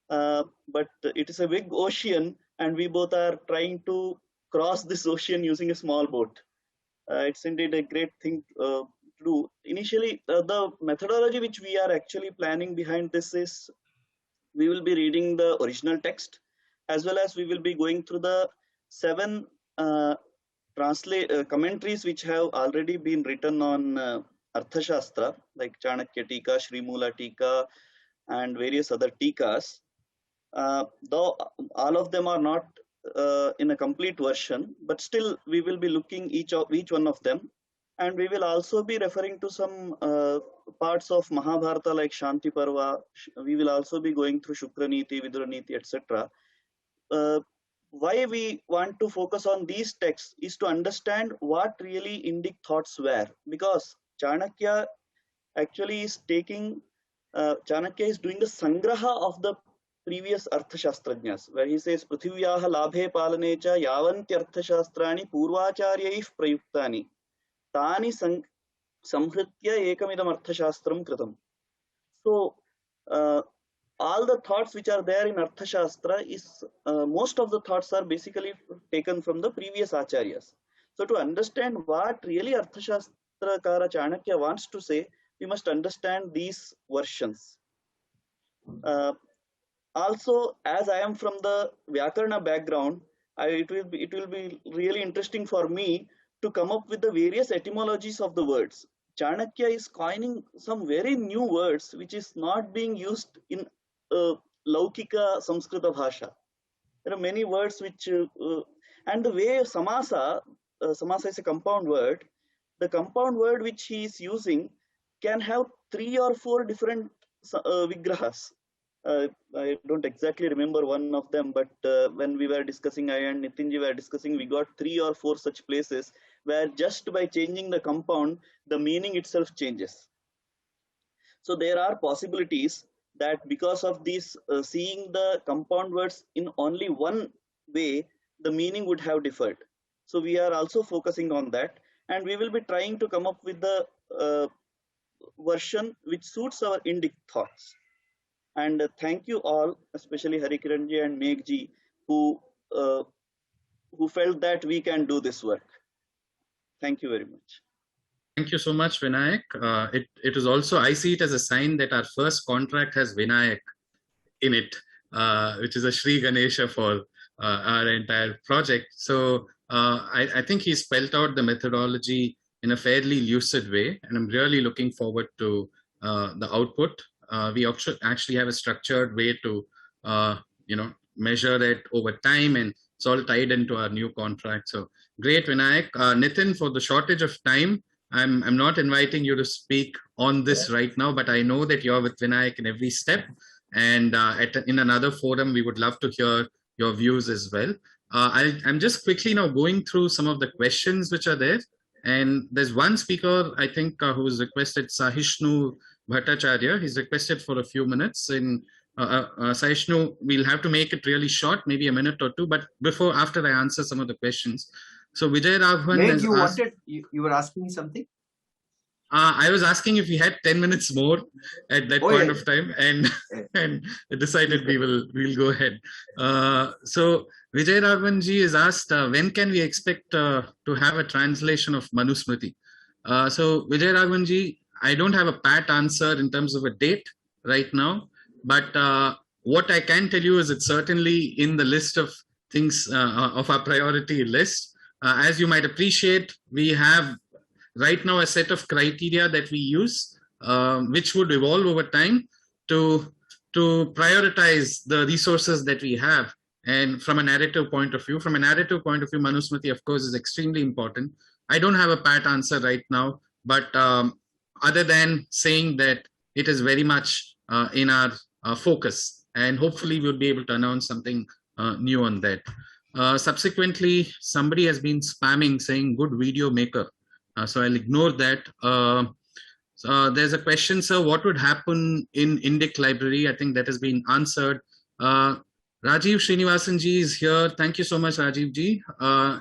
but it is a big ocean and we both are trying to cross this ocean using a small boat. It's indeed a great thing to do. Initially, the methodology which we are actually planning behind this is we will be reading the original text, as well as we will be going through the 7 commentaries which have already been written on Arthashastra, like Chanakya Tika, Srimula Tika, and various other Tikas. Though all of them are not in a complete version, but still we will be looking each one of them, and we will also be referring to some parts of Mahabharata like Shanti Parva. We will also be going through Shukraniti, Viduraniti, etc. Why we want to focus on these texts is to understand what really Indic thoughts were, because Chanakya actually is taking, Chanakya is doing the sangraha of the previous Arthashastrajnas, where he says, Prithivyaha labhe palanecha yavanti Arthashastrani purvacharyaih prayuktani tani samhritya ekamidam Arthashastram kritam. So, all the thoughts which are there in Arthashastra is, most of the thoughts are basically taken from the previous acharyas. So to understand what really Arthashastrakara Chanakya wants to say, we must understand these versions. Also, as I am from the Vyakarna background, it will be really interesting for me to come up with the various etymologies of the words. Chanakya is coining some very new words which is not being used in Laukika Samskrita Bhasha. There are many words which, and the way samasa is a compound word, the compound word which he is using can have 3 or 4 different vigrahas. I don't exactly remember one of them, but when we were discussing, I and Nitinji were discussing, we got 3 or 4 such places where just by changing the compound, the meaning itself changes. So there are possibilities that because of this, seeing the compound words in only one way, the meaning would have differed. So we are also focusing on that, and we will be trying to come up with the version which suits our Indic thoughts. And thank you all, especially Harikiranji and Meghji, who felt that we can do this work. Thank you very much. Thank you so much, Vinayak. It is also, I see it as a sign that our first contract has Vinayak in it, which is a Sri Ganesha for our entire project. So I think he spelled out the methodology in a fairly lucid way, and I'm really looking forward to the output. We actually have a structured way to, measure it over time, and it's all tied into our new contract. So great, Vinayak. Nitin, for the shortage of time, I'm not inviting you to speak on this right now, but I know that you're with Vinayak in every step, and in another forum, we would love to hear your views as well. I'm just quickly now going through some of the questions which are there, and there's one speaker, I think, who's requested, Sahishnu Bhattacharya. He's requested for a few minutes. In Sahishnu, we'll have to make it really short, maybe a minute or two, but after I answer some of the questions. So Vijay Raghavan has asked, you were asking me something? I was asking if we had 10 minutes more at that point of time, and decided we'll go ahead. So Vijay Raghavanji has asked, when can we expect to have a translation of Manusmuthi? So Vijay Raghavanji, I don't have a pat answer in terms of a date right now, but what I can tell you is it's certainly in the list of things of our priority list. As you might appreciate, we have right now a set of criteria that we use, which would evolve over time to prioritize the resources that we have. And from a narrative point of view, Manusmuthi, of course, is extremely important. I don't have a pat answer right now, but other than saying that it is very much in our focus, and hopefully we'll be able to announce something new on that. Subsequently, somebody has been spamming saying good video maker. So I'll ignore that. There's a question, sir, what would happen in Indic library? I think that has been answered. Rajiv Srinivasan ji is here. Thank you so much, Rajiv ji.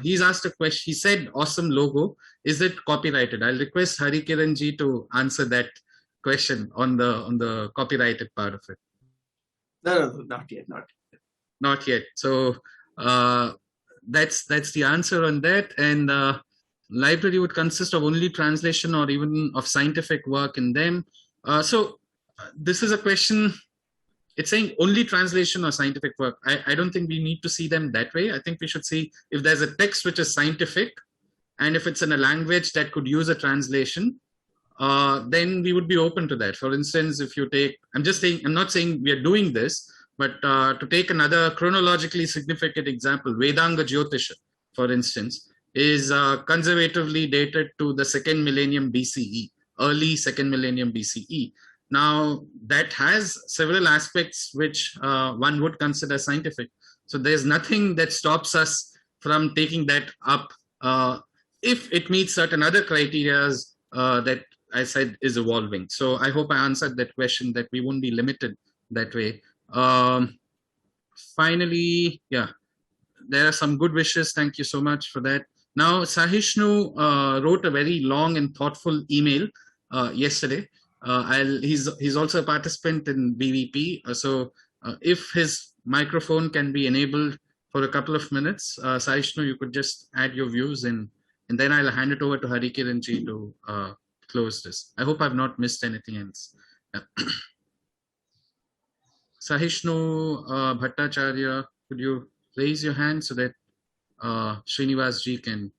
He's asked a question. He said, awesome logo. Is it copyrighted? I'll request Hari Kiran ji to answer that question on the copyrighted part of it. No, not yet. Not yet. So that's the answer on that. And library would consist of only translation or even of scientific work in them. So this is a question. It's saying only translation or scientific work. I don't think we need to see them that way. I think we should see if there's a text which is scientific, and if it's in a language that could use a translation, then we would be open to that. For instance, if you take, I'm not saying we are doing this, but to take another chronologically significant example, Vedanga Jyotisha, for instance, is conservatively dated to the 2nd millennium BCE, early 2nd millennium BCE. Now, that has several aspects which one would consider scientific. So there's nothing that stops us from taking that up if it meets certain other criteria that I said is evolving. So I hope I answered that question, that we won't be limited that way. Finally, yeah, there are some good wishes. Thank you so much for that. Now, Sahishnu wrote a very long and thoughtful email yesterday. He's also a participant in BVP. So if his microphone can be enabled for a couple of minutes, Sahishnu, you could just add your views, and then I'll hand it over to Hari Kiran ji to close this. I hope I've not missed anything else. Sahishnu Bhattacharya, could you raise your hand so that Srinivas ji can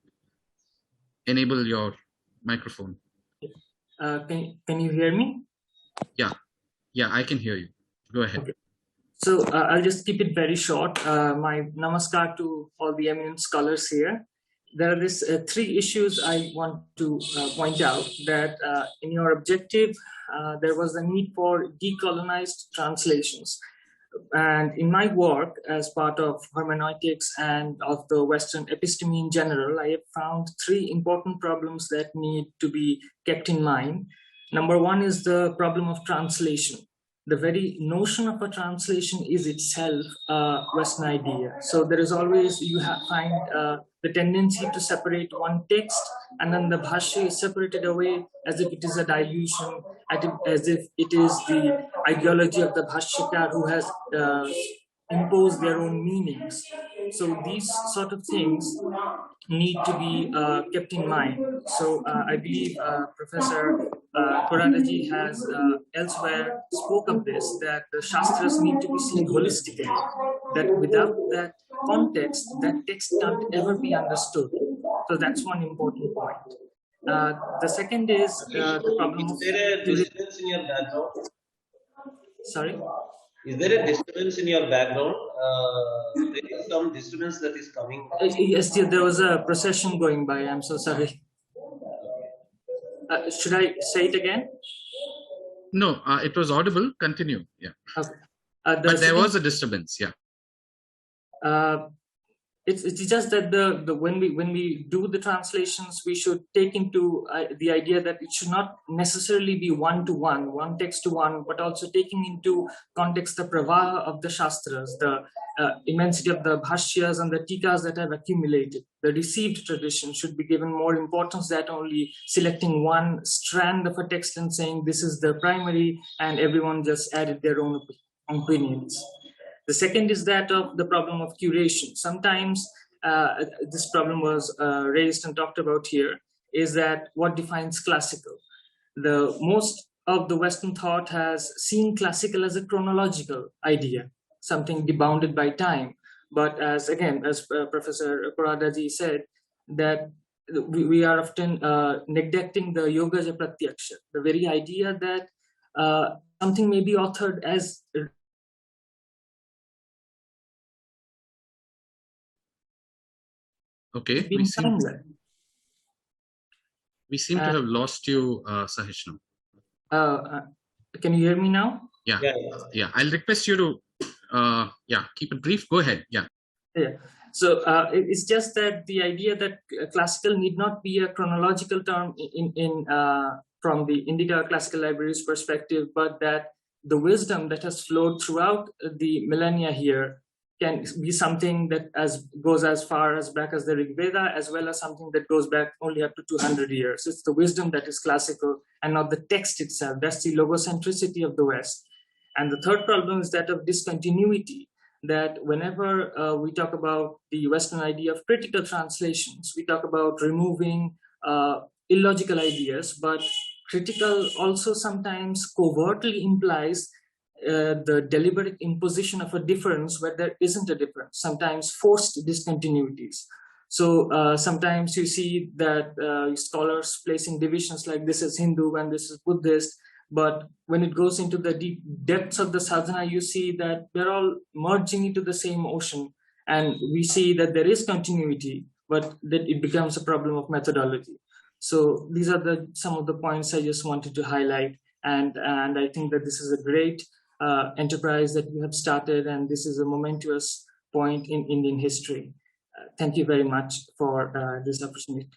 enable your microphone? Can you hear me? Yeah, I can hear you. Go ahead. Okay. So I'll just keep it very short. My namaskar to all the eminent scholars here. There are these 3 issues I want to point out. That in your objective, there was a need for decolonized translations. And in my work as part of hermeneutics and of the Western episteme in general, I have found 3 important problems that need to be kept in mind. Number 1 is the problem of translation. The very notion of a translation is itself a Western idea. So there is always, you find the tendency to separate one text, and then the bhashya is separated away as if it is a dilution, as if it is the ideology of the bhashyakar who has imposed their own meanings. So these sort of things need to be kept in mind. So I believe Professor Kuradaji has elsewhere spoke of this, that the Shastras need to be seen holistically, that without that context, that text can't ever be understood. So that's one important point. The second is the problem of... Is there a disturbance in your background? Sorry? Is there a disturbance in your background? There is some disturbance that is coming. Yes, there was a procession going by. I'm so sorry. Should I say it again? No, it was audible. Continue. Yeah. Okay. But there was a disturbance. Yeah. It's just that when we do the translations, we should take into the idea that it should not necessarily be one-to-one, one text to one, but also taking into context the pravaha of the shastras, the immensity of the bhashyas and the tikas that have accumulated. The received tradition should be given more importance than only selecting one strand of a text and saying this is the primary, and everyone just added their own opinions. The second is that of the problem of curation. Sometimes this problem was raised and talked about here, is that what defines classical? The most of the Western thought has seen classical as a chronological idea, something debounded by time. But as Professor Paradaji said, that we are often neglecting the yogaja pratyaksha, the very idea that something may be authored as okay. We seem to have lost you, Sahishnu. Can you hear me now? Yeah. I'll request you to keep it brief. Go ahead. Yeah. So it's just that the idea that classical need not be a chronological term from the Indica classical library's perspective, but that the wisdom that has flowed throughout the millennia here can be something that goes as far as back as the Rig Veda, as well as something that goes back only up to 200 years. It's the wisdom that is classical and not the text itself. That's the logocentricity of the West. And the third problem is that of discontinuity, that whenever we talk about the Western idea of critical translations, we talk about removing illogical ideas, but critical also sometimes covertly implies the deliberate imposition of a difference where there isn't a difference, sometimes forced discontinuities. So sometimes you see that scholars placing divisions like this is Hindu and this is Buddhist, but when it goes into the deep depths of the sadhana, you see that they're all merging into the same ocean. And we see that there is continuity, but that it becomes a problem of methodology. So these are some of the points I just wanted to highlight. And I think that this is a great enterprise that we have started, and this is a momentous point in Indian history. Thank you very much for this opportunity.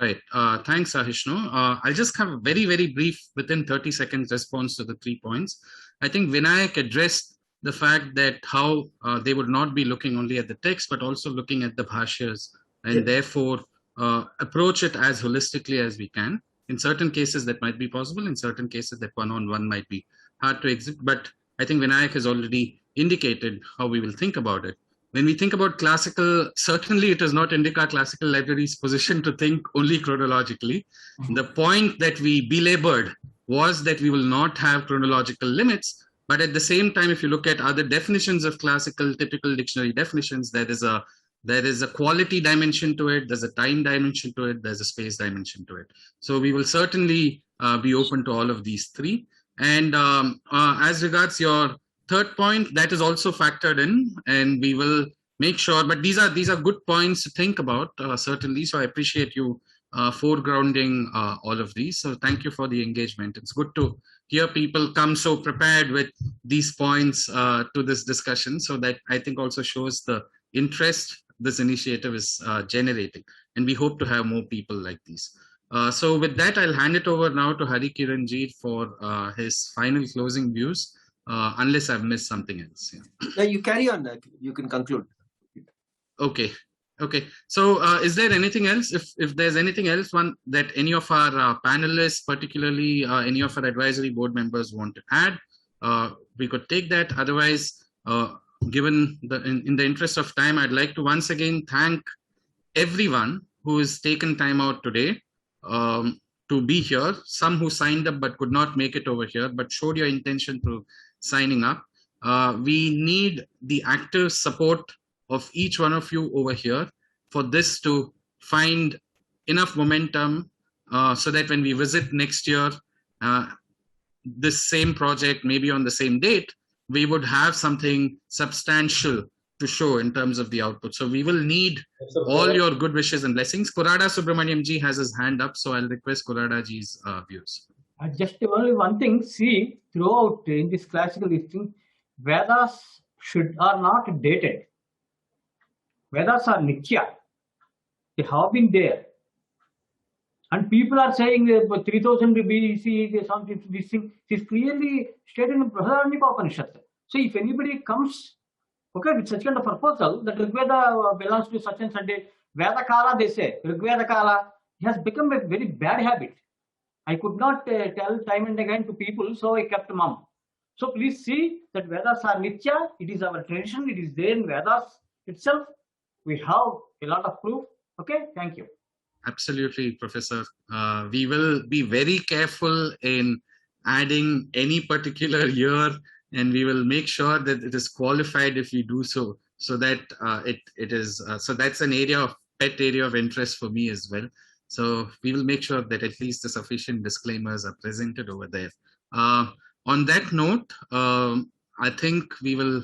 Right. Thanks, Sahishnu. I'll just have a very, very brief, within 30 seconds response to the 3 points. I think Vinayak addressed the fact that how they would not be looking only at the text, but also looking at the bhashyas, and therefore approach it as holistically as we can. In certain cases, that might be possible. In certain cases, that one-on-one might be hard to exit. But I think Vinayak has already indicated how we will think about it. When we think about classical, certainly it is not Indica Classical Library's position to think only chronologically. The point that we belabored was that we will not have chronological limits, but at the same time, if you look at other definitions of classical, typical dictionary definitions, there is a quality dimension to it, there's a time dimension to it, there's a space dimension to it. So we will certainly be open to all of these three. And as regards your third point, that is also factored in, and we will make sure, but these are good points to think about, certainly. So I appreciate you foregrounding all of these. So thank you for the engagement. It's good to hear people come so prepared with these points to this discussion. So that I think also shows the interest this initiative is generating. And we hope to have more people like these. So with that, I'll hand it over now to Hari Kiranji for his final closing views. Unless I've missed something else. Yeah. No, you carry on. You can conclude. Okay. So is there anything else? If there's anything else that any of our panelists, particularly any of our advisory board members want to add, we could take that. Otherwise, given in the interest of time, I'd like to once again thank everyone who has taken time out today to be here. Some who signed up but could not make it over here, but showed your intention to signing up. We need the active support of each one of you over here for this to find enough momentum so that when we visit next year, this same project, maybe on the same date, we would have something substantial to show in terms of the output. So we will need all your good wishes and blessings. Kurada Subramaniam ji has his hand up, so I'll request Kurada ji's views. Just only one thing, see, throughout in this classical history, Vedas are not dated. Vedas are Nitya. They have been there. And people are saying 3000 BC, something, this thing is clearly stated in Brihadaranyaka Upanishad. So if anybody comes with such kind of proposal that Rigveda belongs to such and such a Veda Kala, they say, Rigveda Kala has become a very bad habit. I could not tell time and again to people, so I kept mum. So please see that Vedas are Nitya. It is our tradition. It is there in Vedas itself. We have a lot of proof. Okay, thank you. Absolutely, Professor. We will be very careful in adding any particular year, and we will make sure that it is qualified if we do so so that it is so that's an pet area of interest for me as well. So we will make sure that at least the sufficient disclaimers are presented over there. On that note, I think we will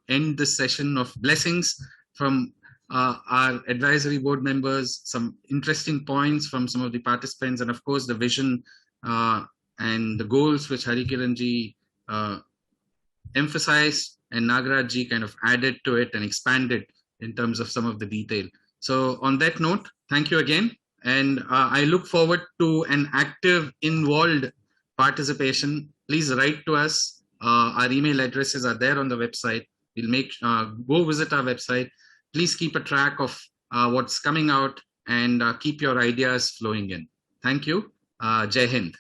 end this session of blessings from our advisory board members, some interesting points from some of the participants, and of course the vision and the goals which Harikiranji emphasized and Nagaraj kind of added to it and expanded in terms of some of the detail. So on that note, thank you again. And I look forward to an active, involved participation. Please write to us. Our email addresses are there on the website. We'll go visit our website. Please keep a track of what's coming out and keep your ideas flowing in. Thank you. Jai Hind.